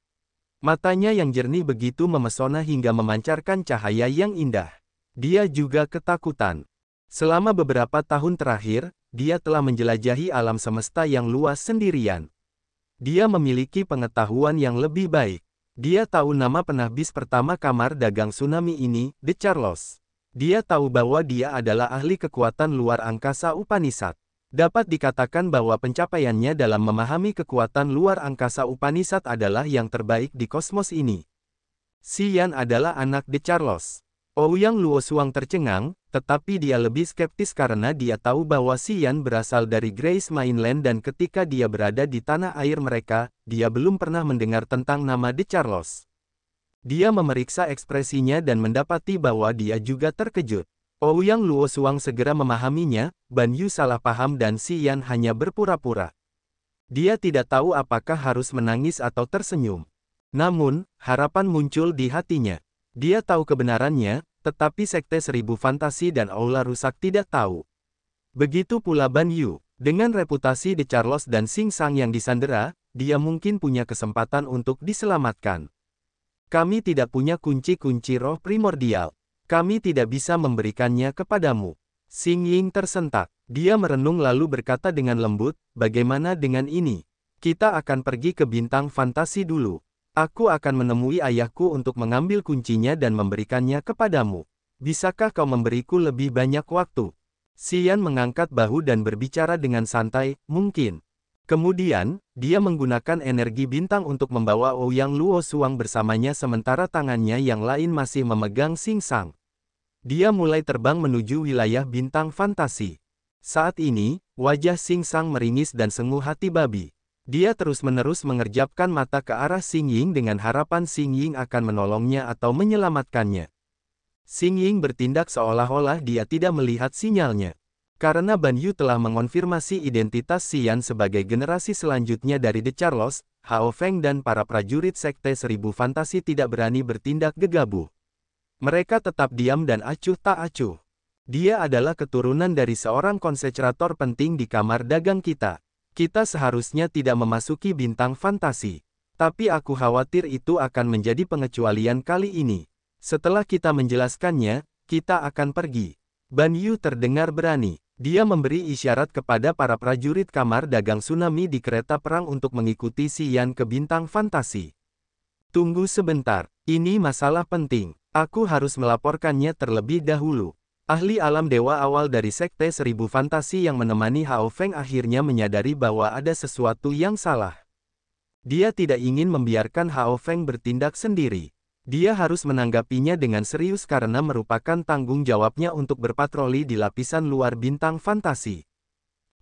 Matanya yang jernih begitu memesona hingga memancarkan cahaya yang indah. Dia juga ketakutan. Selama beberapa tahun terakhir, dia telah menjelajahi alam semesta yang luas sendirian. Dia memiliki pengetahuan yang lebih baik. Dia tahu nama penahbis pertama kamar dagang tsunami ini, De Charles. Dia tahu bahwa dia adalah ahli kekuatan luar angkasa Upanishad. Dapat dikatakan bahwa pencapaiannya dalam memahami kekuatan luar angkasa Upanishad adalah yang terbaik di kosmos ini. Xian adalah anak De Charles. Ouyang Luo Suang tercengang, tetapi dia lebih skeptis karena dia tahu bahwa Xian berasal dari Grace Mainland dan ketika dia berada di tanah air mereka, dia belum pernah mendengar tentang nama De Charles. Dia memeriksa ekspresinya dan mendapati bahwa dia juga terkejut. Ouyang Luo Suang segera memahaminya, Ban Yu salah paham dan Xian hanya berpura-pura. Dia tidak tahu apakah harus menangis atau tersenyum. Namun, harapan muncul di hatinya. Dia tahu kebenarannya, tetapi Sekte Seribu Fantasi dan Aula Rusak tidak tahu. Begitu pula Ban Yu. Dengan reputasi De Charles dan Xing Shang yang disandera, dia mungkin punya kesempatan untuk diselamatkan. Kami tidak punya kunci-kunci roh primordial. Kami tidak bisa memberikannya kepadamu. Xing Ying tersentak. Dia merenung lalu berkata dengan lembut, bagaimana dengan ini? Kita akan pergi ke bintang fantasi dulu. Aku akan menemui ayahku untuk mengambil kuncinya dan memberikannya kepadamu. Bisakah kau memberiku lebih banyak waktu? Xian mengangkat bahu dan berbicara dengan santai, mungkin. Kemudian, dia menggunakan energi bintang untuk membawa Ouyang Luosuang bersamanya sementara tangannya yang lain masih memegang Xingsang. Dia mulai terbang menuju wilayah bintang fantasi. Saat ini, wajah Xingsang meringis dan senguh hati babi. Dia terus-menerus mengerjapkan mata ke arah Xing Ying dengan harapan Xing Ying akan menolongnya atau menyelamatkannya. Xing Ying bertindak seolah-olah dia tidak melihat sinyalnya. Karena Ban Yu telah mengonfirmasi identitas Xian sebagai generasi selanjutnya dari The Charlos, Hao Feng dan para prajurit Sekte Seribu Fantasi tidak berani bertindak gegabah. Mereka tetap diam dan acuh tak acuh. Dia adalah keturunan dari seorang konsentrator penting di kamar dagang kita. Kita seharusnya tidak memasuki bintang fantasi. Tapi aku khawatir itu akan menjadi pengecualian kali ini. Setelah kita menjelaskannya, kita akan pergi. Ban Yu terdengar berani. Dia memberi isyarat kepada para prajurit kamar dagang tsunami di kereta perang untuk mengikuti Xian ke bintang fantasi. Tunggu sebentar, ini masalah penting. Aku harus melaporkannya terlebih dahulu. Ahli alam dewa awal dari Sekte Seribu Fantasi yang menemani Hao Feng akhirnya menyadari bahwa ada sesuatu yang salah. Dia tidak ingin membiarkan Hao Feng bertindak sendiri. Dia harus menanggapinya dengan serius karena merupakan tanggung jawabnya untuk berpatroli di lapisan luar bintang fantasi.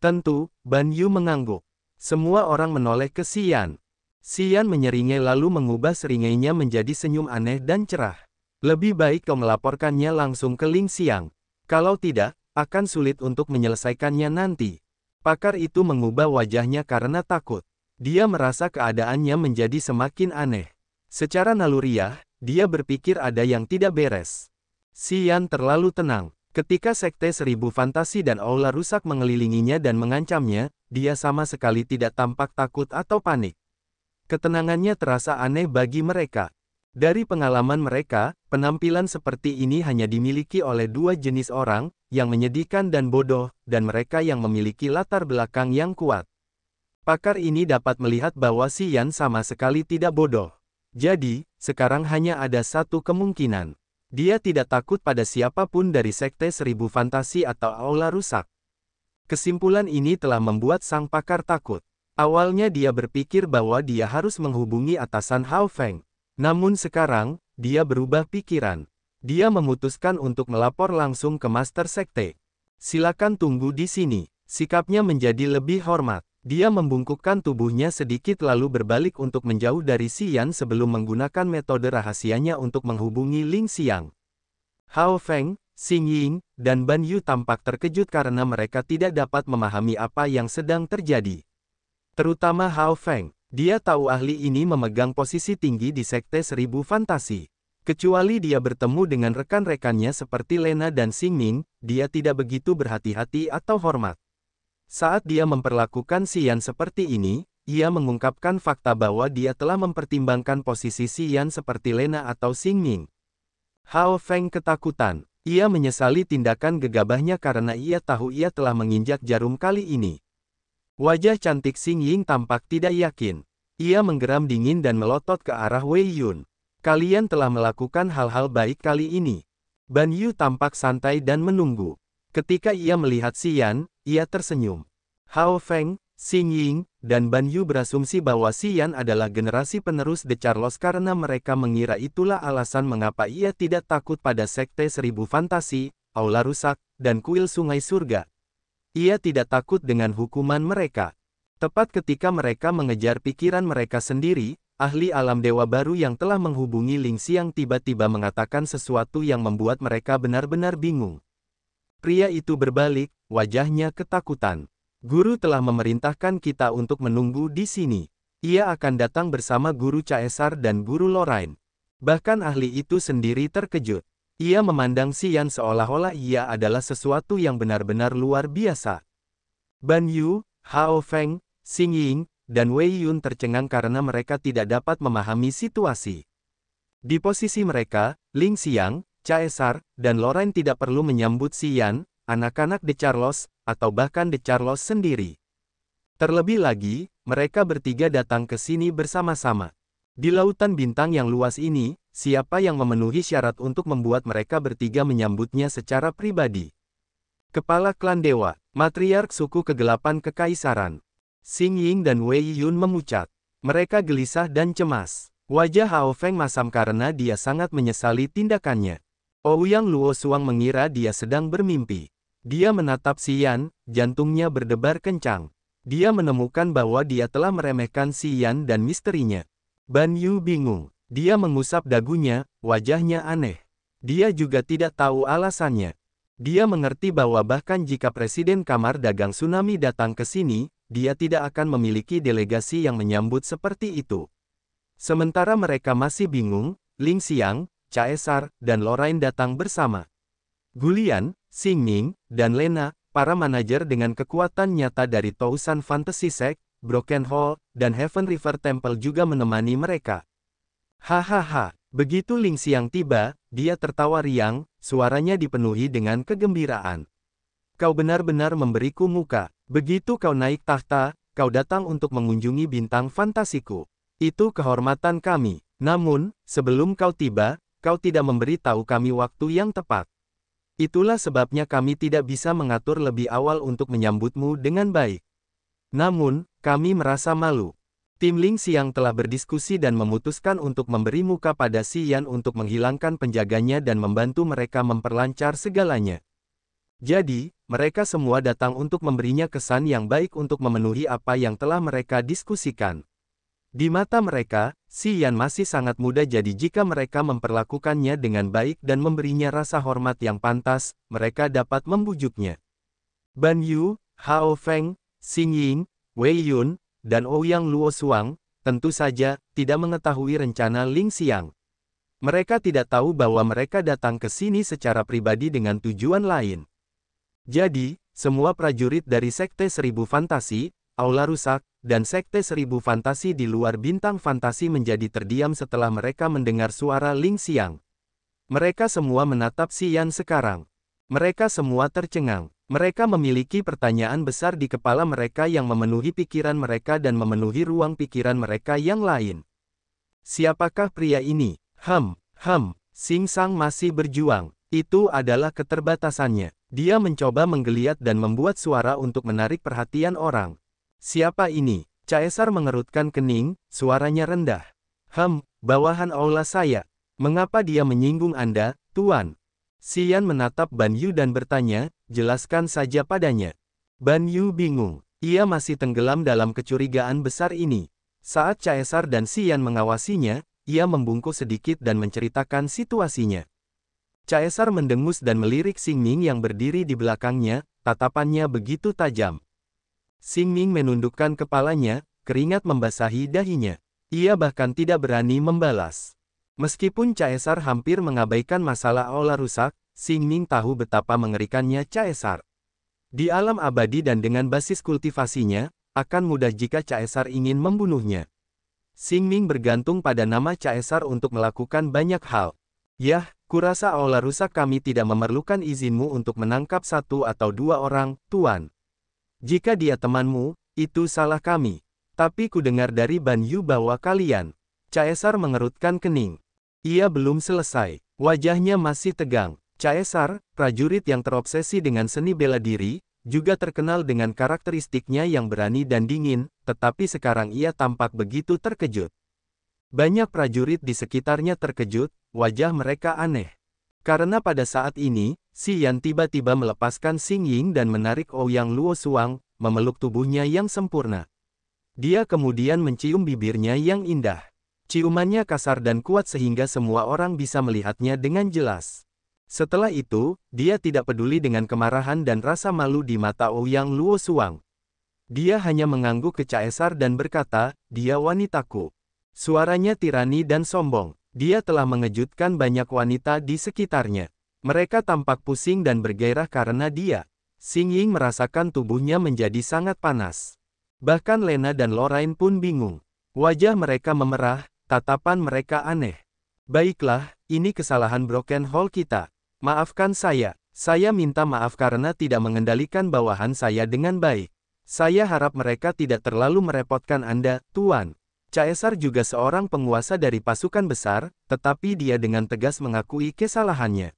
Tentu, Ban Yu mengangguk. Semua orang menoleh ke Xian. Xian menyeringai lalu mengubah seringainya menjadi senyum aneh dan cerah. Lebih baik kau melaporkannya langsung ke Ling Xiang. Kalau tidak, akan sulit untuk menyelesaikannya nanti. Pakar itu mengubah wajahnya karena takut. Dia merasa keadaannya menjadi semakin aneh. Secara naluriah, dia berpikir ada yang tidak beres. Xian terlalu tenang. Ketika Sekte Seribu Fantasi dan Aula Rusak mengelilinginya dan mengancamnya, dia sama sekali tidak tampak takut atau panik. Ketenangannya terasa aneh bagi mereka. Dari pengalaman mereka, penampilan seperti ini hanya dimiliki oleh dua jenis orang, yang menyedihkan dan bodoh, dan mereka yang memiliki latar belakang yang kuat. Pakar ini dapat melihat bahwa Xian sama sekali tidak bodoh. Jadi, sekarang hanya ada satu kemungkinan. Dia tidak takut pada siapapun dari Sekte Seribu Fantasi atau Aula Rusak. Kesimpulan ini telah membuat sang pakar takut. Awalnya dia berpikir bahwa dia harus menghubungi atasan Hao Feng. Namun sekarang, dia berubah pikiran. Dia memutuskan untuk melapor langsung ke Master Sekte. Silakan tunggu di sini. Sikapnya menjadi lebih hormat. Dia membungkukkan tubuhnya sedikit lalu berbalik untuk menjauh dari Xian sebelum menggunakan metode rahasianya untuk menghubungi Ling Xiang. Hao Feng, Xing Ying, dan Ban Yu tampak terkejut karena mereka tidak dapat memahami apa yang sedang terjadi. Terutama Hao Feng. Dia tahu ahli ini memegang posisi tinggi di Sekte Seribu Fantasi. Kecuali dia bertemu dengan rekan-rekannya seperti Lena dan Xing Ming, dia tidak begitu berhati-hati atau hormat. Saat dia memperlakukan Xian seperti ini, ia mengungkapkan fakta bahwa dia telah mempertimbangkan posisi Xian seperti Lena atau Xing Ming. Hao Feng ketakutan. Ia menyesali tindakan gegabahnya karena ia tahu ia telah menginjak jarum kali ini. Wajah cantik Xing Ying tampak tidak yakin. Ia menggeram dingin dan melotot ke arah Wei Yun. Kalian telah melakukan hal-hal baik kali ini. Ban Yu tampak santai dan menunggu. Ketika ia melihat Xian, ia tersenyum. Hao Feng, Xing Ying, dan Ban Yu berasumsi bahwa Xian adalah generasi penerus The Charlos karena mereka mengira itulah alasan mengapa ia tidak takut pada Sekte Seribu Fantasi, Aula Rusak, dan Kuil Sungai Surga. Ia tidak takut dengan hukuman mereka. Tepat ketika mereka mengejar pikiran mereka sendiri, ahli alam dewa baru yang telah menghubungi Ling Xiang tiba-tiba mengatakan sesuatu yang membuat mereka benar-benar bingung. Pria itu berbalik, wajahnya ketakutan. Guru telah memerintahkan kita untuk menunggu di sini. Ia akan datang bersama Guru Caesar dan Guru Lorraine. Bahkan ahli itu sendiri terkejut. Ia memandang Xian seolah-olah ia adalah sesuatu yang benar-benar luar biasa. Ban Yu, Hao Feng, Xing Ying, dan Wei Yun tercengang karena mereka tidak dapat memahami situasi. Di posisi mereka, Ling Xiang, Caesar, dan Lorraine tidak perlu menyambut Xian, anak-anak De Charlos, atau bahkan De Charlos sendiri. Terlebih lagi, mereka bertiga datang ke sini bersama-sama. Di lautan bintang yang luas ini, siapa yang memenuhi syarat untuk membuat mereka bertiga menyambutnya secara pribadi? Kepala klan dewa, matriark suku kegelapan kekaisaran. Xing Ying dan Wei Yun memucat. Mereka gelisah dan cemas. Wajah Hao Feng masam karena dia sangat menyesali tindakannya. Ouyang Luo Suang mengira dia sedang bermimpi. Dia menatap Xian, jantungnya berdebar kencang. Dia menemukan bahwa dia telah meremehkan Xian dan misterinya. Ban Yu bingung. Dia mengusap dagunya, wajahnya aneh. Dia juga tidak tahu alasannya. Dia mengerti bahwa bahkan jika Presiden Kamar Dagang Tsunami datang ke sini, dia tidak akan memiliki delegasi yang menyambut seperti itu. Sementara mereka masih bingung, Ling Xiang, Caesar, dan Lorraine datang bersama. Gulian, Xing Ning, dan Lena, para manajer dengan kekuatan nyata dari Tousan Fantasy Sect, Broken Hall, dan Heaven River Temple juga menemani mereka. Hahaha, begitu Ling Xiang tiba, dia tertawa riang, suaranya dipenuhi dengan kegembiraan. Kau benar-benar memberiku muka. Begitu kau naik tahta, kau datang untuk mengunjungi bintang fantasiku. Itu kehormatan kami. Namun, sebelum kau tiba, kau tidak memberi tahu kami waktu yang tepat. Itulah sebabnya kami tidak bisa mengatur lebih awal untuk menyambutmu dengan baik. Namun, kami merasa malu. Tim Ling Xiang telah berdiskusi dan memutuskan untuk memberi muka pada Xian untuk menghilangkan penjaganya dan membantu mereka memperlancar segalanya. Jadi, mereka semua datang untuk memberinya kesan yang baik untuk memenuhi apa yang telah mereka diskusikan. Di mata mereka, Xian masih sangat muda, jadi jika mereka memperlakukannya dengan baik dan memberinya rasa hormat yang pantas, mereka dapat membujuknya. Ban Yu, Hao Feng, Xing Ying, Wei Yun, dan Ouyang Luo Suang, tentu saja, tidak mengetahui rencana Ling Xiang. Mereka tidak tahu bahwa mereka datang ke sini secara pribadi dengan tujuan lain. Jadi, semua prajurit dari Sekte Seribu Fantasi, Aula Rusak, dan Sekte Seribu Fantasi di luar bintang fantasi menjadi terdiam setelah mereka mendengar suara Ling Xiang. Mereka semua menatap Xian sekarang. Mereka semua tercengang. Mereka memiliki pertanyaan besar di kepala mereka yang memenuhi pikiran mereka dan memenuhi ruang pikiran mereka yang lain. Siapakah pria ini? Xing Sang masih berjuang. Itu adalah keterbatasannya. Dia mencoba menggeliat dan membuat suara untuk menarik perhatian orang. Siapa ini? Caesar mengerutkan kening, suaranya rendah. Bawahan aula saya. Mengapa dia menyinggung Anda, Tuan? Xian menatap Ban Yu dan bertanya, jelaskan saja padanya. Ban Yu bingung. Ia masih tenggelam dalam kecurigaan besar ini. Saat Caesar dan Xian mengawasinya, ia membungkuk sedikit dan menceritakan situasinya. Caesar mendengus dan melirik Xing Ning yang berdiri di belakangnya, tatapannya begitu tajam. Xing Ning menundukkan kepalanya, keringat membasahi dahinya. Ia bahkan tidak berani membalas. Meskipun Caesar hampir mengabaikan masalah aula rusak, Xing Ning tahu betapa mengerikannya Caesar. Di alam abadi dan dengan basis kultivasinya, akan mudah jika Caesar ingin membunuhnya. Xing Ning bergantung pada nama Caesar untuk melakukan banyak hal. Yah, kurasa aula rusak kami tidak memerlukan izinmu untuk menangkap 1 atau 2 orang, Tuan. Jika dia temanmu, itu salah kami. Tapi ku dengar dari Ban Yu bahwa kalian. Caesar mengerutkan kening. Ia belum selesai. Wajahnya masih tegang. Caesar, prajurit yang terobsesi dengan seni bela diri, juga terkenal dengan karakteristiknya yang berani dan dingin, tetapi sekarang ia tampak begitu terkejut. Banyak prajurit di sekitarnya terkejut, wajah mereka aneh. Karena pada saat ini, Xian tiba-tiba melepaskan Xing Ying dan menarik Ouyang Luo Suang, memeluk tubuhnya yang sempurna. Dia kemudian mencium bibirnya yang indah. Ciumannya kasar dan kuat sehingga semua orang bisa melihatnya dengan jelas. Setelah itu, dia tidak peduli dengan kemarahan dan rasa malu di mata Ouyang Luo Suang. Dia hanya mengangguk ke Caesar dan berkata, dia wanitaku. Suaranya tirani dan sombong. Dia telah mengejutkan banyak wanita di sekitarnya. Mereka tampak pusing dan bergairah karena dia. Xing Ying merasakan tubuhnya menjadi sangat panas. Bahkan Lena dan Lorraine pun bingung. Wajah mereka memerah, tatapan mereka aneh. Baiklah, ini kesalahan Broken Hall kita. Maafkan saya. Saya minta maaf karena tidak mengendalikan bawahan saya dengan baik. Saya harap mereka tidak terlalu merepotkan Anda, Tuan. Caesar juga seorang penguasa dari pasukan besar, tetapi dia dengan tegas mengakui kesalahannya.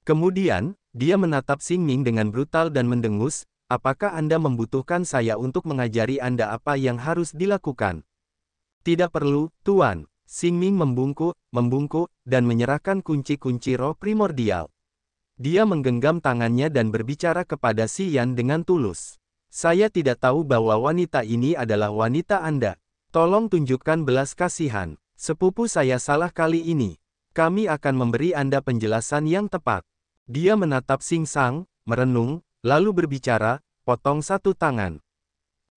Kemudian, dia menatap Xing Ming dengan brutal dan mendengus, apakah Anda membutuhkan saya untuk mengajari Anda apa yang harus dilakukan? Tidak perlu, Tuan. Xing Ming membungkuk, dan menyerahkan kunci-kunci roh primordial. Dia menggenggam tangannya dan berbicara kepada Xi Yan dengan tulus. Saya tidak tahu bahwa wanita ini adalah wanita Anda. Tolong tunjukkan belas kasihan. Sepupu saya salah kali ini. Kami akan memberi Anda penjelasan yang tepat. Dia menatap Xing Shang, merenung, lalu berbicara, potong satu tangan.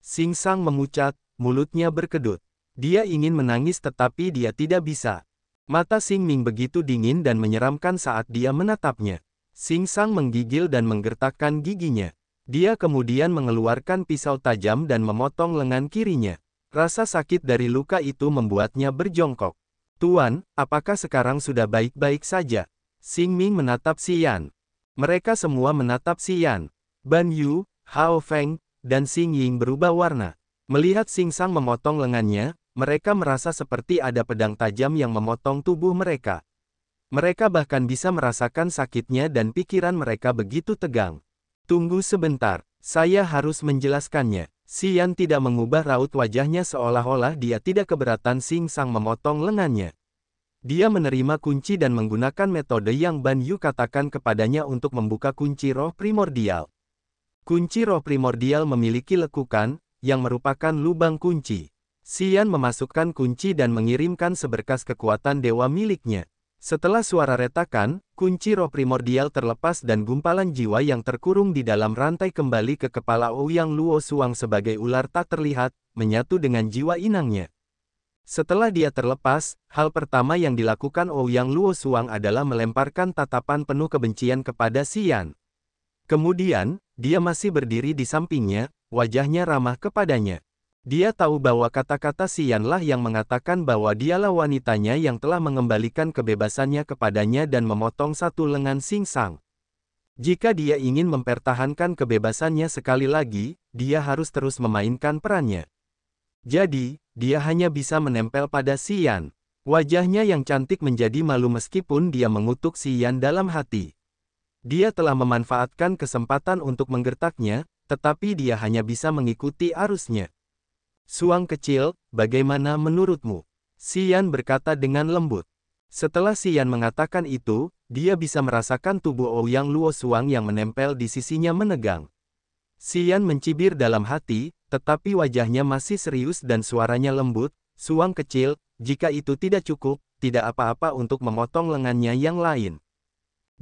Xing Shang memucat, mulutnya berkedut. Dia ingin menangis tetapi dia tidak bisa. Mata Xing Ming begitu dingin dan menyeramkan saat dia menatapnya. Xing Shang menggigil dan menggertakkan giginya. Dia kemudian mengeluarkan pisau tajam dan memotong lengan kirinya. Rasa sakit dari luka itu membuatnya berjongkok. Tuan, apakah sekarang sudah baik-baik saja? Xing Ming menatap Xi Yan. Mereka semua menatap Xi Yan. Ban Yu, Hao Feng, dan Xing Ying berubah warna. Melihat Xing Shang memotong lengannya, mereka merasa seperti ada pedang tajam yang memotong tubuh mereka. Mereka bahkan bisa merasakan sakitnya dan pikiran mereka begitu tegang. Tunggu sebentar, saya harus menjelaskannya. Xi Yan tidak mengubah raut wajahnya seolah-olah dia tidak keberatan Xing Shang memotong lengannya. Dia menerima kunci dan menggunakan metode yang Ban Yu katakan kepadanya untuk membuka kunci roh primordial. Kunci roh primordial memiliki lekukan, yang merupakan lubang kunci. Xi Yan memasukkan kunci dan mengirimkan seberkas kekuatan dewa miliknya. Setelah suara retakan, kunci roh primordial terlepas dan gumpalan jiwa yang terkurung di dalam rantai kembali ke kepala Ouyang Luo Suang sebagai ular tak terlihat, menyatu dengan jiwa inangnya. Setelah dia terlepas, hal pertama yang dilakukan Ouyang Luo Suang adalah melemparkan tatapan penuh kebencian kepada Xi Yan. Kemudian, dia masih berdiri di sampingnya, wajahnya ramah kepadanya. Dia tahu bahwa kata-kata Xi Yan lah yang mengatakan bahwa dialah wanitanya yang telah mengembalikan kebebasannya kepadanya dan memotong satu lengan Xing Shang. Jika dia ingin mempertahankan kebebasannya sekali lagi, dia harus terus memainkan perannya. Jadi, dia hanya bisa menempel pada Xi Yan. Wajahnya yang cantik menjadi malu meskipun dia mengutuk Xi Yan dalam hati. Dia telah memanfaatkan kesempatan untuk menggertaknya, tetapi dia hanya bisa mengikuti arusnya. Suang kecil, bagaimana menurutmu? Xi Yan berkata dengan lembut. Setelah Xi Yan mengatakan itu, dia bisa merasakan tubuh Ouyang Luo Suang yang menempel di sisinya menegang. Xi Yan mencibir dalam hati, tetapi wajahnya masih serius dan suaranya lembut, Suang kecil, jika itu tidak cukup, tidak apa-apa untuk memotong lengannya yang lain.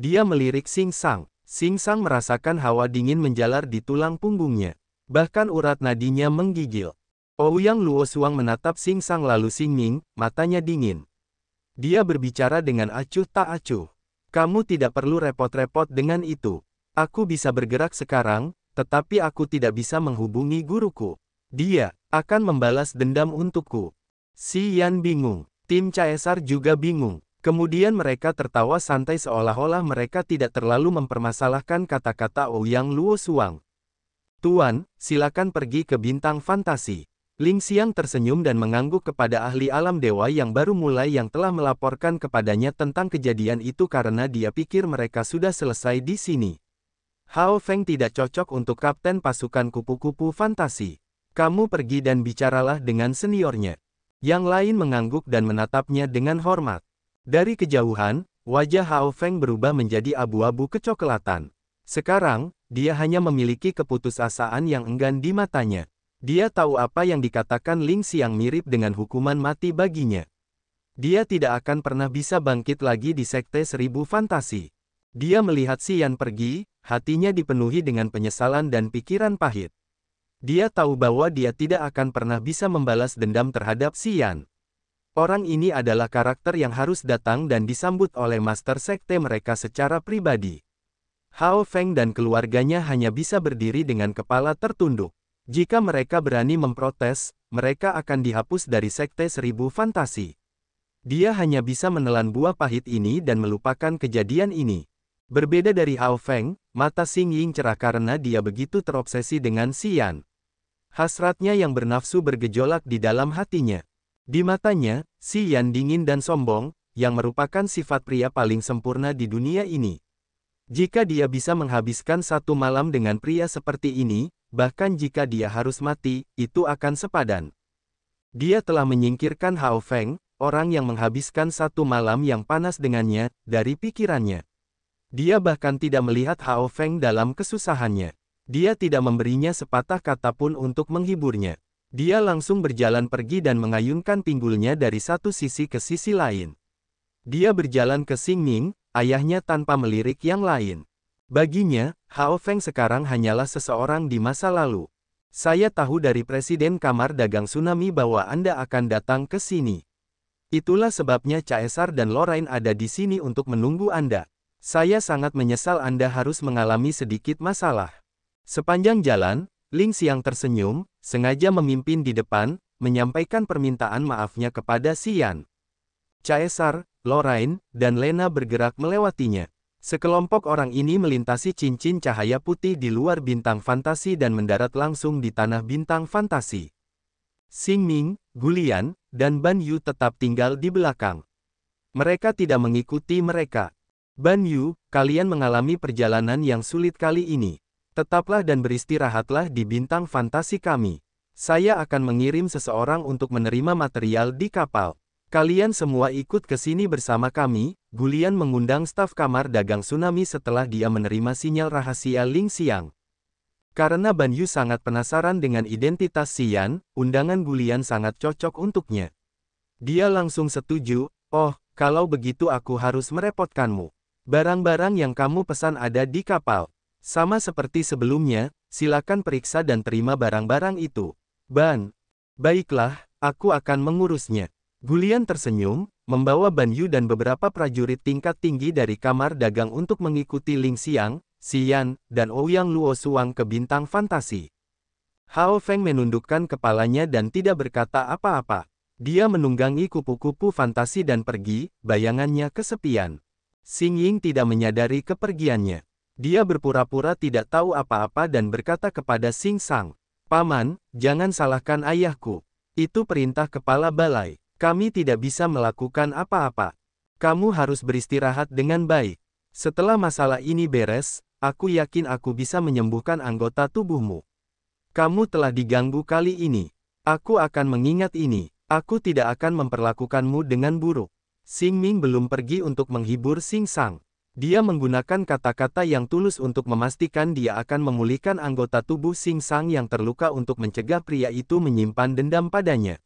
Dia melirik Xing Shang. Xing Shang merasakan hawa dingin menjalar di tulang punggungnya. Bahkan urat nadinya menggigil. Ouyang Luo Suang menatap Xing Shang lalu Xing Ming, matanya dingin. Dia berbicara dengan acuh tak acuh. Kamu tidak perlu repot-repot dengan itu. Aku bisa bergerak sekarang, tetapi aku tidak bisa menghubungi guruku. Dia akan membalas dendam untukku. Xi Yan bingung. Tim Caesar juga bingung. Kemudian mereka tertawa santai seolah-olah mereka tidak terlalu mempermasalahkan kata-kata Ouyang Luo Suang. Tuan, silakan pergi ke bintang fantasi. Ling Xiang tersenyum dan mengangguk kepada ahli alam dewa yang baru mulai yang telah melaporkan kepadanya tentang kejadian itu karena dia pikir mereka sudah selesai di sini. Hao Feng tidak cocok untuk kapten pasukan kupu-kupu fantasi. Kamu pergi dan bicaralah dengan seniornya. Yang lain mengangguk dan menatapnya dengan hormat. Dari kejauhan, wajah Hao Feng berubah menjadi abu-abu kecoklatan. Sekarang, dia hanya memiliki keputusasaan yang enggan di matanya. Dia tahu apa yang dikatakan Ling Xiang mirip dengan hukuman mati baginya. Dia tidak akan pernah bisa bangkit lagi di Sekte Seribu Fantasi. Dia melihat Xi Yan pergi, hatinya dipenuhi dengan penyesalan dan pikiran pahit. Dia tahu bahwa dia tidak akan pernah bisa membalas dendam terhadap Xi Yan. Orang ini adalah karakter yang harus datang dan disambut oleh Master Sekte mereka secara pribadi. Hao Feng dan keluarganya hanya bisa berdiri dengan kepala tertunduk. Jika mereka berani memprotes, mereka akan dihapus dari Sekte Seribu Fantasi. Dia hanya bisa menelan buah pahit ini dan melupakan kejadian ini. Berbeda dari Hao Feng, mata Xing Ying cerah karena dia begitu terobsesi dengan Xian. Hasratnya yang bernafsu bergejolak di dalam hatinya. Di matanya, Xian dingin dan sombong, yang merupakan sifat pria paling sempurna di dunia ini. Jika dia bisa menghabiskan satu malam dengan pria seperti ini, bahkan jika dia harus mati, itu akan sepadan. Dia telah menyingkirkan Hao Feng, orang yang menghabiskan satu malam yang panas dengannya, dari pikirannya. Dia bahkan tidak melihat Hao Feng dalam kesusahannya. Dia tidak memberinya sepatah kata pun untuk menghiburnya. Dia langsung berjalan pergi dan mengayunkan pinggulnya dari satu sisi ke sisi lain. Dia berjalan ke Xing Ning, ayahnya tanpa melirik yang lain. Baginya, Hao Feng sekarang hanyalah seseorang di masa lalu. Saya tahu dari Presiden Kamar Dagang Tsunami bahwa Anda akan datang ke sini. Itulah sebabnya Caesar dan Lorraine ada di sini untuk menunggu Anda. Saya sangat menyesal Anda harus mengalami sedikit masalah. Sepanjang jalan, Ling Xiang tersenyum, sengaja memimpin di depan, menyampaikan permintaan maafnya kepada Xian. Caesar, Lorraine, dan Lena bergerak melewatinya. Sekelompok orang ini melintasi cincin cahaya putih di luar bintang fantasi dan mendarat langsung di tanah bintang fantasi. Xing Ning, Gulian, dan Ban Yu tetap tinggal di belakang. Mereka tidak mengikuti mereka. Ban Yu, kalian mengalami perjalanan yang sulit kali ini. Tetaplah dan beristirahatlah di bintang fantasi kami. Saya akan mengirim seseorang untuk menerima material di kapal. Kalian semua ikut ke sini bersama kami. Gulian mengundang staf Kamar Dagang Tsunami setelah dia menerima sinyal rahasia Ling Xiang. Karena Ban Yu sangat penasaran dengan identitas Xian, undangan Gulian sangat cocok untuknya. Dia langsung setuju, "Oh, kalau begitu aku harus merepotkanmu. Barang-barang yang kamu pesan ada di kapal. Sama seperti sebelumnya, silakan periksa dan terima barang-barang itu." "Ban, baiklah, aku akan mengurusnya." Gulian tersenyum, membawa Ban Yu dan beberapa prajurit tingkat tinggi dari Kamar Dagang untuk mengikuti Ling Xiang, Xian, dan Ouyang Luo Suang ke bintang fantasi. Hao Feng menundukkan kepalanya dan tidak berkata apa-apa. Dia menunggangi kupu-kupu fantasi dan pergi, bayangannya kesepian. Xing Ying tidak menyadari kepergiannya. Dia berpura-pura tidak tahu apa-apa dan berkata kepada Xing Sang, "Paman, jangan salahkan ayahku. Itu perintah kepala balai. Kami tidak bisa melakukan apa-apa. Kamu harus beristirahat dengan baik. Setelah masalah ini beres, aku yakin aku bisa menyembuhkan anggota tubuhmu. Kamu telah diganggu kali ini. Aku akan mengingat ini. Aku tidak akan memperlakukanmu dengan buruk." Xing Ming belum pergi untuk menghibur Xing Sang. Dia menggunakan kata-kata yang tulus untuk memastikan dia akan memulihkan anggota tubuh Xing Sang yang terluka untuk mencegah pria itu menyimpan dendam padanya.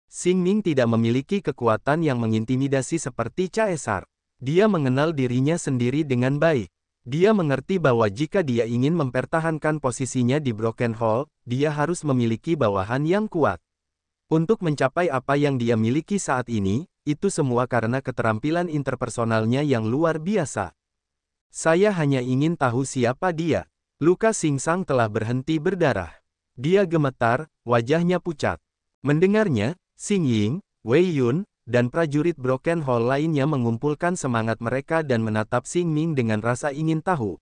Xing Ming tidak memiliki kekuatan yang mengintimidasi seperti Caesar. Dia mengenal dirinya sendiri dengan baik. Dia mengerti bahwa jika dia ingin mempertahankan posisinya di Broken Hall, dia harus memiliki bawahan yang kuat. Untuk mencapai apa yang dia miliki saat ini, itu semua karena keterampilan interpersonalnya yang luar biasa. Saya hanya ingin tahu siapa dia. Luka Xing Sang telah berhenti berdarah. Dia gemetar, wajahnya pucat. Mendengarnya, Xing Ying, Wei Yun, dan prajurit Broken Hall lainnya mengumpulkan semangat mereka dan menatap Xing Ming dengan rasa ingin tahu.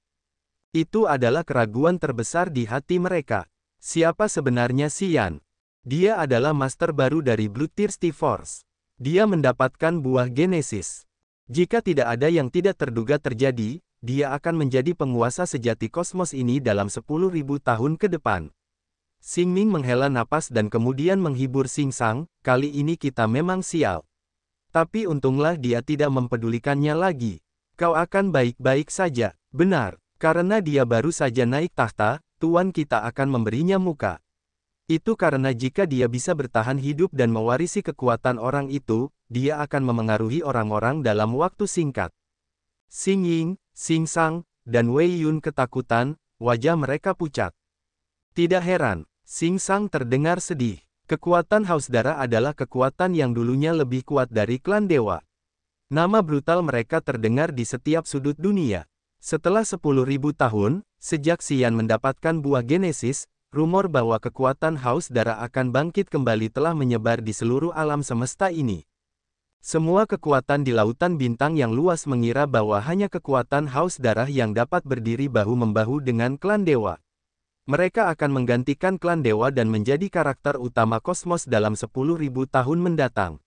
Itu adalah keraguan terbesar di hati mereka. Siapa sebenarnya Xian? Dia adalah master baru dari Bloodthirsty Force. Dia mendapatkan buah Genesis. Jika tidak ada yang tidak terduga terjadi, dia akan menjadi penguasa sejati kosmos ini dalam 10.000 tahun ke depan. Xing Ming menghela napas dan kemudian menghibur Xing Sang, "Kali ini kita memang sial. Tapi untunglah dia tidak mempedulikannya lagi. Kau akan baik-baik saja." "Benar, karena dia baru saja naik tahta, Tuan kita akan memberinya muka. Itu karena jika dia bisa bertahan hidup dan mewarisi kekuatan orang itu, dia akan memengaruhi orang-orang dalam waktu singkat." Xing Ying, Xing Sang, dan Wei Yun ketakutan, wajah mereka pucat. Tidak heran, Xing Sang terdengar sedih. Kekuatan Haus Darah adalah kekuatan yang dulunya lebih kuat dari klan dewa. Nama brutal mereka terdengar di setiap sudut dunia. Setelah 10.000 tahun, sejak Xian mendapatkan buah Genesis, rumor bahwa kekuatan Haus Darah akan bangkit kembali telah menyebar di seluruh alam semesta ini. Semua kekuatan di lautan bintang yang luas mengira bahwa hanya kekuatan haus darah yang dapat berdiri bahu-membahu dengan klan dewa. Mereka akan menggantikan klan dewa dan menjadi karakter utama kosmos dalam 10.000 tahun mendatang.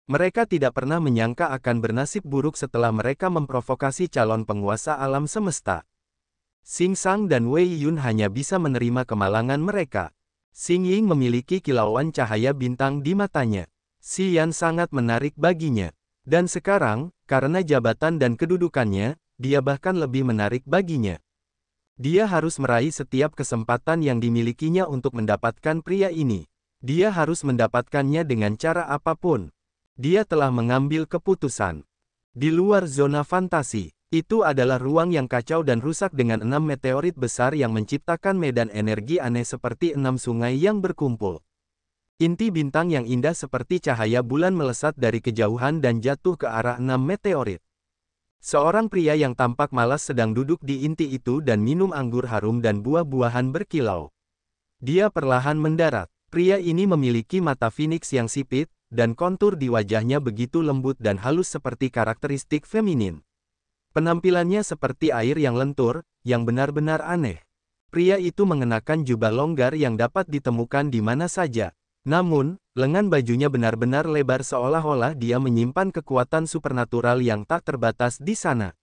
Mereka tidak pernah menyangka akan bernasib buruk setelah mereka memprovokasi calon penguasa alam semesta. Xing Shang dan Wei Yun hanya bisa menerima kemalangan mereka. Xing Ying memiliki kilauan cahaya bintang di matanya. Xi Yan sangat menarik baginya. Dan sekarang, karena jabatan dan kedudukannya, dia bahkan lebih menarik baginya. Dia harus meraih setiap kesempatan yang dimilikinya untuk mendapatkan pria ini. Dia harus mendapatkannya dengan cara apapun. Dia telah mengambil keputusan. Di luar zona fantasi, itu adalah ruang yang kacau dan rusak dengan 6 meteorit besar yang menciptakan medan energi aneh seperti 6 sungai yang berkumpul. Inti bintang yang indah seperti cahaya bulan melesat dari kejauhan dan jatuh ke arah 6 meteorit. Seorang pria yang tampak malas sedang duduk di inti itu dan minum anggur harum dan buah-buahan berkilau. Dia perlahan mendarat. Pria ini memiliki mata Phoenix yang sipit, dan kontur di wajahnya begitu lembut dan halus seperti karakteristik feminin. Penampilannya seperti air yang lentur, yang benar-benar aneh. Pria itu mengenakan jubah longgar yang dapat ditemukan di mana saja. Namun, lengan bajunya benar-benar lebar seolah-olah dia menyimpan kekuatan supernatural yang tak terbatas di sana.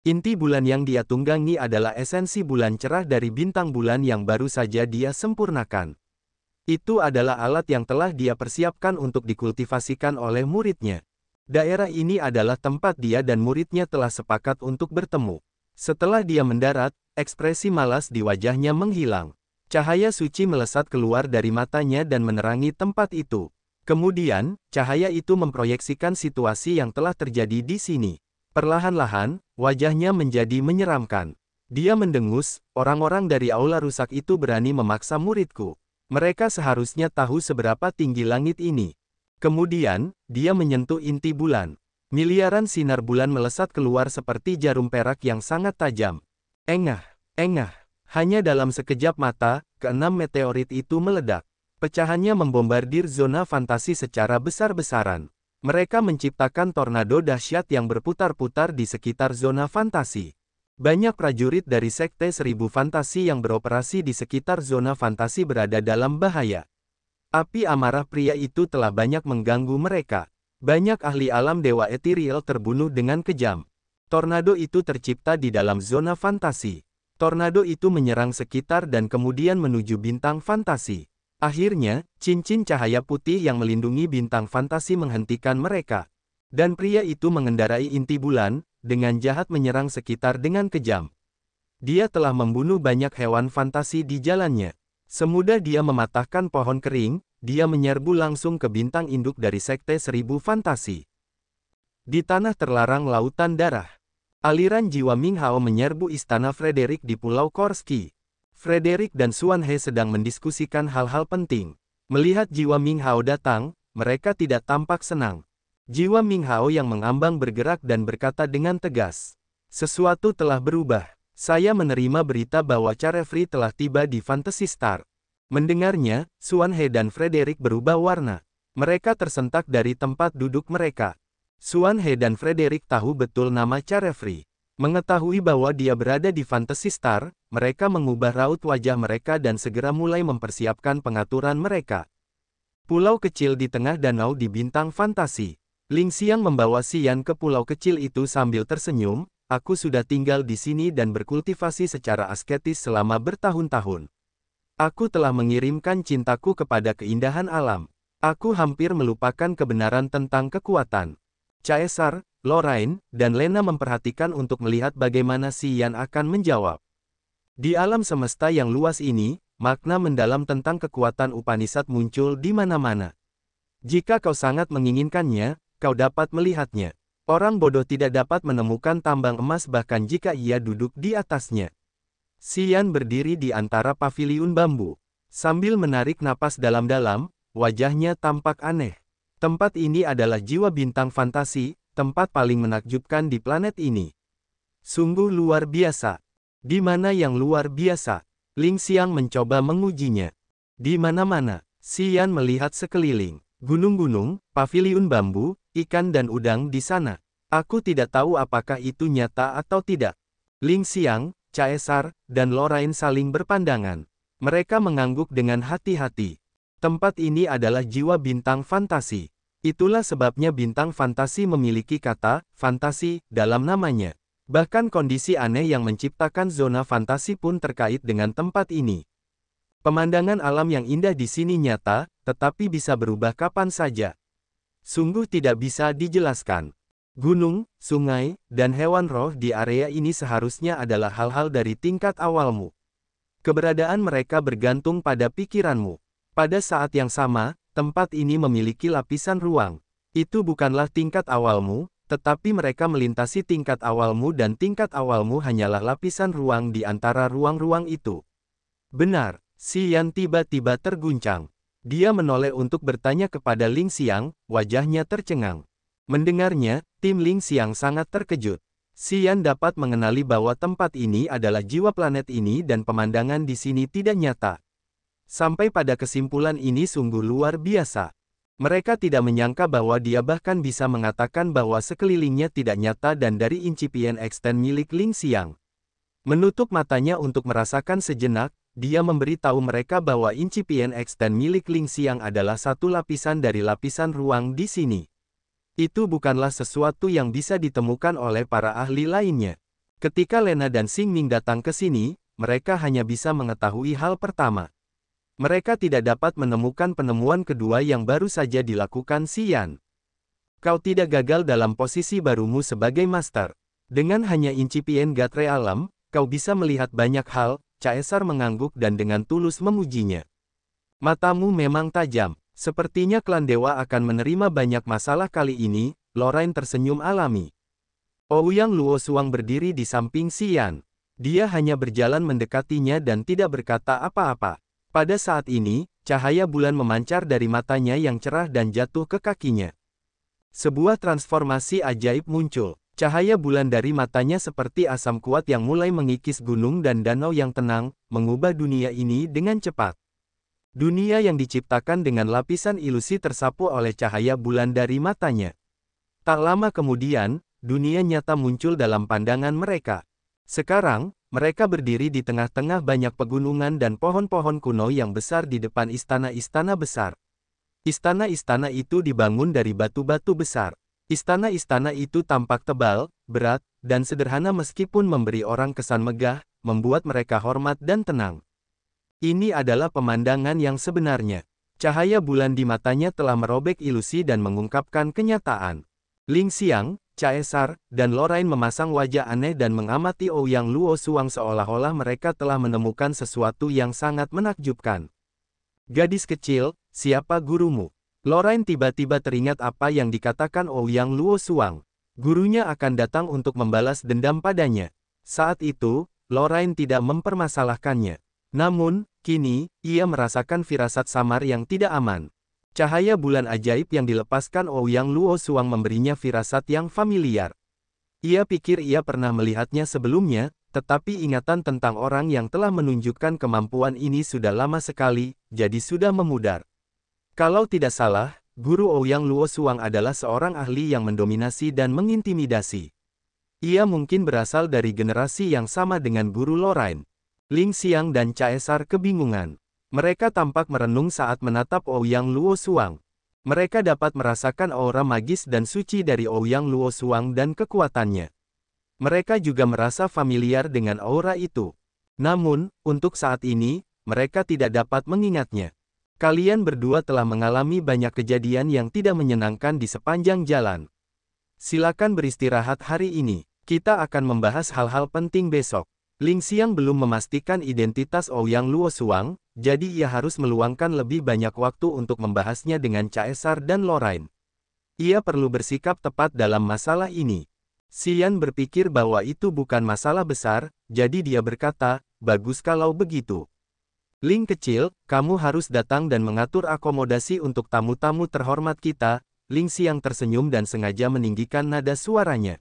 Inti bulan yang dia tunggangi adalah esensi bulan cerah dari bintang bulan yang baru saja dia sempurnakan. Itu adalah alat yang telah dia persiapkan untuk dikultivasikan oleh muridnya. Daerah ini adalah tempat dia dan muridnya telah sepakat untuk bertemu. Setelah dia mendarat, ekspresi malas di wajahnya menghilang. Cahaya suci melesat keluar dari matanya dan menerangi tempat itu. Kemudian, cahaya itu memproyeksikan situasi yang telah terjadi di sini. Perlahan-lahan, wajahnya menjadi menyeramkan. Dia mendengus, orang-orang dari aula rusak itu berani memaksa muridku. Mereka seharusnya tahu seberapa tinggi langit ini. Kemudian, dia menyentuh inti bulan. Miliaran sinar bulan melesat keluar seperti jarum perak yang sangat tajam. Engah, engah. Hanya dalam sekejap mata, keenam meteorit itu meledak. Pecahannya membombardir zona fantasi secara besar-besaran. Mereka menciptakan tornado dahsyat yang berputar-putar di sekitar zona fantasi. Banyak prajurit dari Sekte Seribu Fantasi yang beroperasi di sekitar zona fantasi berada dalam bahaya. Api amarah pria itu telah banyak mengganggu mereka. Banyak ahli alam dewa ethereal terbunuh dengan kejam. Tornado itu tercipta di dalam zona fantasi. Tornado itu menyerang sekitar dan kemudian menuju bintang fantasi. Akhirnya, cincin cahaya putih yang melindungi bintang fantasi menghentikan mereka. Dan pria itu mengendarai inti bulan, dengan jahat menyerang sekitar dengan kejam. Dia telah membunuh banyak hewan fantasi di jalannya. Semudah dia mematahkan pohon kering, dia menyerbu langsung ke bintang induk dari Sekte Seribu Fantasi. Di tanah terlarang lautan darah. Aliran jiwa Ming Hao menyerbu istana Frederick di Pulau Korski. Frederick dan Xuan He sedang mendiskusikan hal-hal penting. Melihat jiwa Ming Hao datang, mereka tidak tampak senang. Jiwa Ming Hao yang mengambang bergerak dan berkata dengan tegas. Sesuatu telah berubah. Saya menerima berita bahwa Carefree telah tiba di Fantasy Star. Mendengarnya, Xuan He dan Frederick berubah warna. Mereka tersentak dari tempat duduk mereka. Xuan He dan Frederick tahu betul nama Carefree. Mengetahui bahwa dia berada di Fantasy Star, mereka mengubah raut wajah mereka dan segera mulai mempersiapkan pengaturan mereka. Pulau kecil di tengah danau di bintang fantasi. Ling Xiang membawa Xian ke pulau kecil itu sambil tersenyum, aku sudah tinggal di sini dan berkultivasi secara asketis selama bertahun-tahun. Aku telah mengirimkan cintaku kepada keindahan alam. Aku hampir melupakan kebenaran tentang kekuatan. Caesar, Lorraine, dan Lena memperhatikan untuk melihat bagaimana Xian akan menjawab. Di alam semesta yang luas ini, makna mendalam tentang kekuatan Upanishad muncul di mana-mana. Jika kau sangat menginginkannya, kau dapat melihatnya. Orang bodoh tidak dapat menemukan tambang emas bahkan jika ia duduk di atasnya. Xian berdiri di antara paviliun bambu. Sambil menarik napas dalam-dalam, wajahnya tampak aneh. Tempat ini adalah jiwa bintang fantasi, tempat paling menakjubkan di planet ini. Sungguh luar biasa. Di mana yang luar biasa? Ling Xiang mencoba mengujinya. Di mana-mana, Xian melihat sekeliling. Gunung-gunung, paviliun bambu, ikan dan udang di sana. Aku tidak tahu apakah itu nyata atau tidak. Ling Xiang, Caesar, dan Lorraine saling berpandangan. Mereka mengangguk dengan hati-hati. Tempat ini adalah jiwa bintang fantasi. Itulah sebabnya bintang fantasi memiliki kata fantasi dalam namanya. Bahkan kondisi aneh yang menciptakan zona fantasi pun terkait dengan tempat ini. Pemandangan alam yang indah di sini nyata, tetapi bisa berubah kapan saja. Sungguh tidak bisa dijelaskan. Gunung, sungai, dan hewan roh di area ini seharusnya adalah hal-hal dari tingkat awalmu. Keberadaan mereka bergantung pada pikiranmu. Pada saat yang sama, tempat ini memiliki lapisan ruang. Itu bukanlah tingkat awalmu, tetapi mereka melintasi tingkat awalmu dan tingkat awalmu hanyalah lapisan ruang di antara ruang-ruang itu. Benar, Xian tiba-tiba terguncang. Dia menoleh untuk bertanya kepada Ling Xiang, wajahnya tercengang. Mendengarnya, tim Ling Xiang sangat terkejut. Xian dapat mengenali bahwa tempat ini adalah jiwa planet ini dan pemandangan di sini tidak nyata. Sampai pada kesimpulan ini sungguh luar biasa. Mereka tidak menyangka bahwa dia bahkan bisa mengatakan bahwa sekelilingnya tidak nyata dan dari incipien extend milik Ling Xiang. Menutup matanya untuk merasakan sejenak, dia memberitahu mereka bahwa incipien extend milik Ling Xiang adalah satu lapisan dari lapisan ruang di sini. Itu bukanlah sesuatu yang bisa ditemukan oleh para ahli lainnya. Ketika Lena dan Xing Ming datang ke sini, mereka hanya bisa mengetahui hal pertama. Mereka tidak dapat menemukan penemuan kedua yang baru saja dilakukan Xian. Kau tidak gagal dalam posisi barumu sebagai master. Dengan hanya incipien gatre alam, kau bisa melihat banyak hal, Caesar mengangguk dan dengan tulus memujinya. Matamu memang tajam. Sepertinya klan dewa akan menerima banyak masalah kali ini, Lorraine tersenyum alami. Ouyang Luosuang berdiri di samping Xian. Dia hanya berjalan mendekatinya dan tidak berkata apa-apa. Pada saat ini, cahaya bulan memancar dari matanya yang cerah dan jatuh ke kakinya. Sebuah transformasi ajaib muncul. Cahaya bulan dari matanya seperti asam kuat yang mulai mengikis gunung dan danau yang tenang, mengubah dunia ini dengan cepat. Dunia yang diciptakan dengan lapisan ilusi tersapu oleh cahaya bulan dari matanya. Tak lama kemudian, dunia nyata muncul dalam pandangan mereka. Sekarang, mereka berdiri di tengah-tengah banyak pegunungan dan pohon-pohon kuno yang besar di depan istana-istana besar. Istana-istana itu dibangun dari batu-batu besar. Istana-istana itu tampak tebal, berat, dan sederhana meskipun memberi orang kesan megah, membuat mereka hormat dan tenang. Ini adalah pemandangan yang sebenarnya. Cahaya bulan di matanya telah merobek ilusi dan mengungkapkan kenyataan. Ling Xiang, Caesar, dan Lorraine memasang wajah aneh dan mengamati Ouyang Luosuang seolah-olah mereka telah menemukan sesuatu yang sangat menakjubkan. Gadis kecil, siapa gurumu? Lorraine tiba-tiba teringat apa yang dikatakan Ouyang Luosuang. Gurunya akan datang untuk membalas dendam padanya. Saat itu, Lorraine tidak mempermasalahkannya. Namun, kini, ia merasakan firasat samar yang tidak aman. Cahaya bulan ajaib yang dilepaskan Ouyang Luosuang memberinya firasat yang familiar. Ia pikir ia pernah melihatnya sebelumnya, tetapi ingatan tentang orang yang telah menunjukkan kemampuan ini sudah lama sekali, jadi sudah memudar. Kalau tidak salah, guru Ouyang Luosuang adalah seorang ahli yang mendominasi dan mengintimidasi. Ia mungkin berasal dari generasi yang sama dengan guru Lorraine. Ling Xiang dan Caesar kebingungan. Mereka tampak merenung saat menatap Ouyang Luosuang. Mereka dapat merasakan aura magis dan suci dari Ouyang Luosuang dan kekuatannya. Mereka juga merasa familiar dengan aura itu. Namun, untuk saat ini, mereka tidak dapat mengingatnya. Kalian berdua telah mengalami banyak kejadian yang tidak menyenangkan di sepanjang jalan. Silakan beristirahat hari ini. Kita akan membahas hal-hal penting besok. Ling Xiang belum memastikan identitas Ouyang Luosuang, jadi ia harus meluangkan lebih banyak waktu untuk membahasnya dengan Caesar dan Lorraine. Ia perlu bersikap tepat dalam masalah ini. Xian berpikir bahwa itu bukan masalah besar, jadi dia berkata, bagus kalau begitu. Ling kecil, kamu harus datang dan mengatur akomodasi untuk tamu-tamu terhormat kita. Ling Xiang tersenyum dan sengaja meninggikan nada suaranya.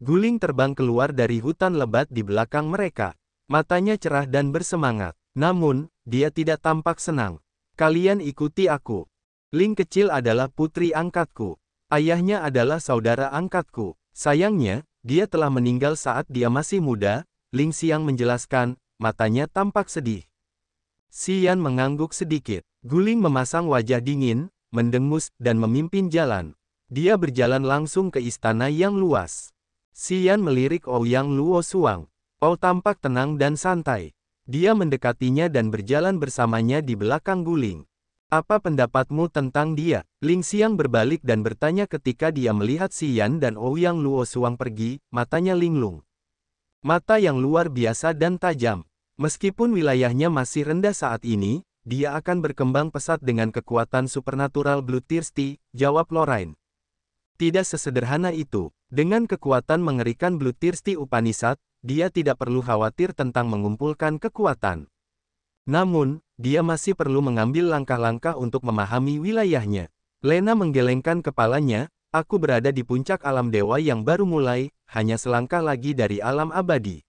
Guling terbang keluar dari hutan lebat di belakang mereka. Matanya cerah dan bersemangat. Namun, dia tidak tampak senang. Kalian ikuti aku. Ling kecil adalah putri angkatku. Ayahnya adalah saudara angkatku. Sayangnya, dia telah meninggal saat dia masih muda, Ling Xiang menjelaskan, matanya tampak sedih. Xian mengangguk sedikit. Guling memasang wajah dingin, mendengus, dan memimpin jalan. Dia berjalan langsung ke istana yang luas. Xian melirik Ouyang Luo Suang. Ou tampak tenang dan santai. Dia mendekatinya dan berjalan bersamanya di belakang Guling. Apa pendapatmu tentang dia? Ling Xiang berbalik dan bertanya ketika dia melihat Xian dan Ouyang Luo Suang pergi, matanya linglung. Mata yang luar biasa dan tajam. Meskipun wilayahnya masih rendah saat ini, dia akan berkembang pesat dengan kekuatan supernatural Bloodthirsty, jawab Lorraine. Tidak sesederhana itu. Dengan kekuatan mengerikan Bloodthirsty Upanishad, dia tidak perlu khawatir tentang mengumpulkan kekuatan. Namun, dia masih perlu mengambil langkah-langkah untuk memahami wilayahnya. Lena menggelengkan kepalanya, aku berada di puncak alam dewa yang baru mulai, hanya selangkah lagi dari alam abadi.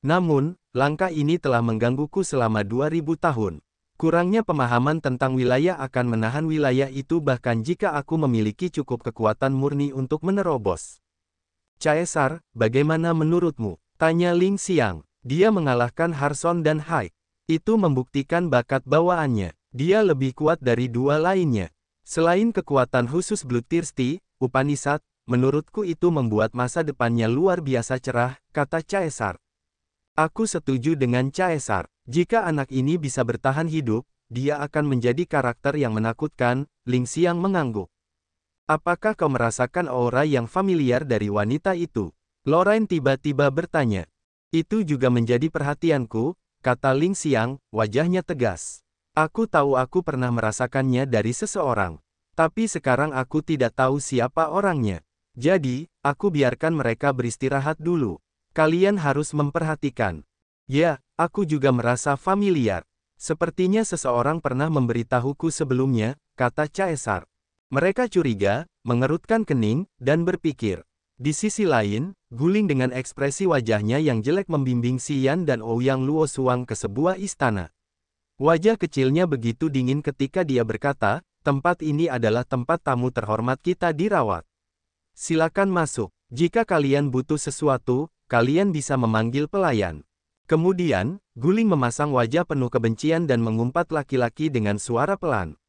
Namun, langkah ini telah menggangguku selama 2000 tahun. Kurangnya pemahaman tentang wilayah akan menahan wilayah itu bahkan jika aku memiliki cukup kekuatan murni untuk menerobos. Caesar, bagaimana menurutmu? Tanya Ling Xiang. Dia mengalahkan Harson dan Haik. Itu membuktikan bakat bawaannya. Dia lebih kuat dari dua lainnya. Selain kekuatan khusus Bloodthirsty, Upanishad, menurutku itu membuat masa depannya luar biasa cerah, kata Caesar. Aku setuju dengan Caesar. Jika anak ini bisa bertahan hidup, dia akan menjadi karakter yang menakutkan, Ling Xiang mengangguk. Apakah kau merasakan aura yang familiar dari wanita itu? Lorraine tiba-tiba bertanya. Itu juga menjadi perhatianku, kata Ling Xiang, wajahnya tegas. Aku tahu aku pernah merasakannya dari seseorang. Tapi sekarang aku tidak tahu siapa orangnya. Jadi, aku biarkan mereka beristirahat dulu. Kalian harus memperhatikan. Ya, aku juga merasa familiar. Sepertinya seseorang pernah memberitahuku sebelumnya, kata Caesar. Mereka curiga, mengerutkan kening, dan berpikir. Di sisi lain, Guling dengan ekspresi wajahnya yang jelek membimbing Xian dan Ouyang Luo Suang ke sebuah istana. Wajah kecilnya begitu dingin ketika dia berkata, tempat ini adalah tempat tamu terhormat kita dirawat. Silakan masuk. Jika kalian butuh sesuatu, kalian bisa memanggil pelayan. Kemudian, Guling memasang wajah penuh kebencian dan mengumpat laki-laki dengan suara pelan.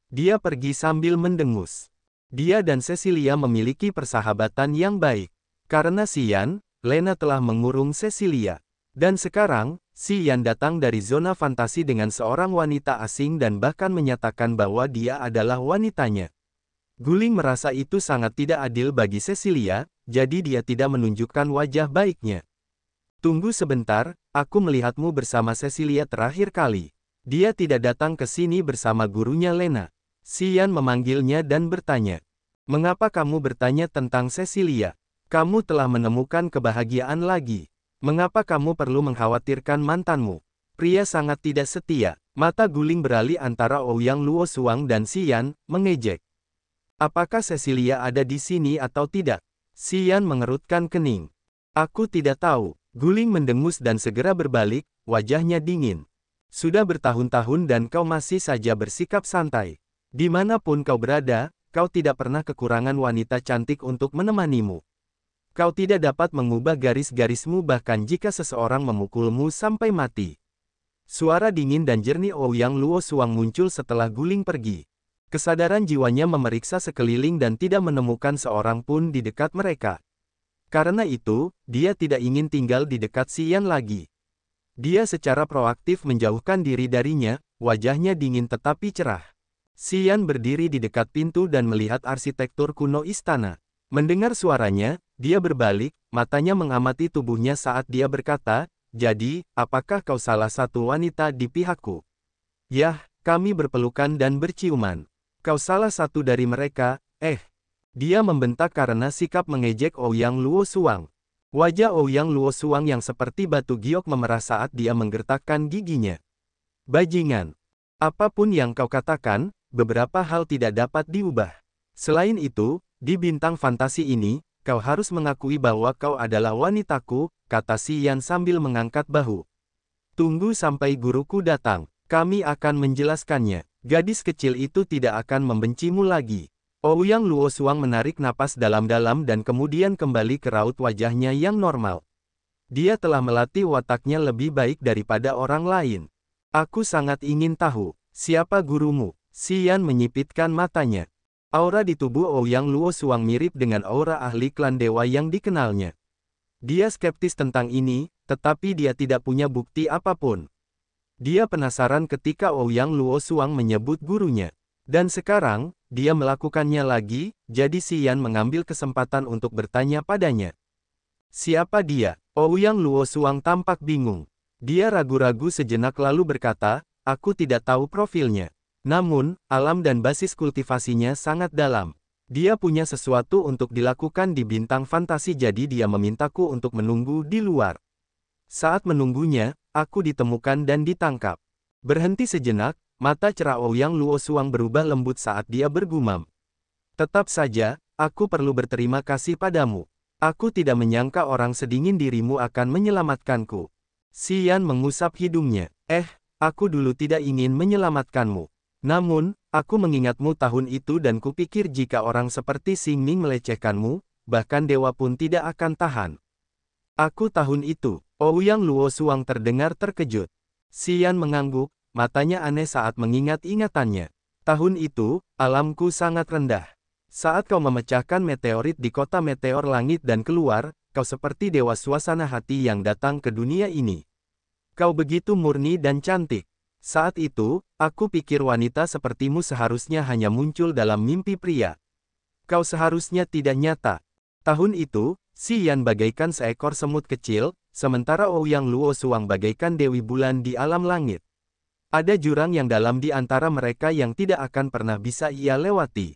Dia pergi sambil mendengus. Dia dan Cecilia memiliki persahabatan yang baik. Karena Xian, Lena telah mengurung Cecilia. Dan sekarang, Xian datang dari zona fantasi dengan seorang wanita asing dan bahkan menyatakan bahwa dia adalah wanitanya. Guling merasa itu sangat tidak adil bagi Cecilia, jadi dia tidak menunjukkan wajah baiknya. Tunggu sebentar, aku melihatmu bersama Cecilia terakhir kali. Dia tidak datang ke sini bersama gurunya Lena. Xian memanggilnya dan bertanya. Mengapa kamu bertanya tentang Cecilia? Kamu telah menemukan kebahagiaan lagi. Mengapa kamu perlu mengkhawatirkan mantanmu? Pria sangat tidak setia. Mata Guling beralih antara Ouyang Luo Suang dan Xian, mengejek. Apakah Cecilia ada di sini atau tidak? Xian mengerutkan kening. Aku tidak tahu. Guling mendengus dan segera berbalik, wajahnya dingin. Sudah bertahun-tahun dan kau masih saja bersikap santai. Dimanapun kau berada, kau tidak pernah kekurangan wanita cantik untuk menemanimu. Kau tidak dapat mengubah garis-garismu bahkan jika seseorang memukulmu sampai mati. Suara dingin dan jernih Ouyang Luo Suang muncul setelah Guling pergi. Kesadaran jiwanya memeriksa sekeliling dan tidak menemukan seorang pun di dekat mereka. Karena itu, dia tidak ingin tinggal di dekat Xian lagi. Dia secara proaktif menjauhkan diri darinya, wajahnya dingin tetapi cerah. Xian berdiri di dekat pintu dan melihat arsitektur kuno istana. Mendengar suaranya, dia berbalik, matanya mengamati tubuhnya saat dia berkata, jadi, apakah kau salah satu wanita di pihakku? Yah, kami berpelukan dan berciuman. Kau salah satu dari mereka, Dia membentak karena sikap mengejek Ouyang Luo Suang. Wajah Ouyang Luo Suang yang seperti batu giok memerah saat dia menggertakkan giginya. Bajingan. Apapun yang kau katakan, beberapa hal tidak dapat diubah. Selain itu, di bintang fantasi ini, kau harus mengakui bahwa kau adalah wanitaku, kata Xian sambil mengangkat bahu. Tunggu sampai guruku datang, kami akan menjelaskannya. Gadis kecil itu tidak akan membencimu lagi. Ouyang Luo Suang menarik napas dalam-dalam dan kemudian kembali ke raut wajahnya yang normal. Dia telah melatih wataknya lebih baik daripada orang lain. Aku sangat ingin tahu, siapa gurumu? Xian menyipitkan matanya. Aura di tubuh Ouyang Luo Suang mirip dengan aura ahli klan dewa yang dikenalnya. Dia skeptis tentang ini, tetapi dia tidak punya bukti apapun. Dia penasaran ketika Ouyang Luo Suang menyebut gurunya. Dan sekarang, dia melakukannya lagi, jadi Xian mengambil kesempatan untuk bertanya padanya. Siapa dia? Ouyang Luo Suang tampak bingung. Dia ragu-ragu sejenak lalu berkata, aku tidak tahu profilnya. Namun, alam dan basis kultivasinya sangat dalam. Dia punya sesuatu untuk dilakukan di bintang fantasi jadi dia memintaku untuk menunggu di luar. Saat menunggunya, aku ditemukan dan ditangkap. Berhenti sejenak, mata cerah Ouyang Luo Suang berubah lembut saat dia bergumam. Tetap saja, aku perlu berterima kasih padamu. Aku tidak menyangka orang sedingin dirimu akan menyelamatkanku. Xian mengusap hidungnya. Aku dulu tidak ingin menyelamatkanmu. Namun, aku mengingatmu tahun itu dan kupikir jika orang seperti Xing Ning melecehkanmu, bahkan dewa pun tidak akan tahan. Aku tahun itu. Ouyang Luo Suang terdengar terkejut. Xian mengangguk, matanya aneh saat mengingat ingatannya. Tahun itu, alamku sangat rendah. Saat kau memecahkan meteorit di kota meteor langit dan keluar, kau seperti dewa suasana hati yang datang ke dunia ini. Kau begitu murni dan cantik. Saat itu, aku pikir wanita sepertimu seharusnya hanya muncul dalam mimpi pria. Kau seharusnya tidak nyata. Tahun itu, Xian bagaikan seekor semut kecil, sementara Ouyang Luo Suang bagaikan dewi bulan di alam langit. Ada jurang yang dalam di antara mereka yang tidak akan pernah bisa ia lewati.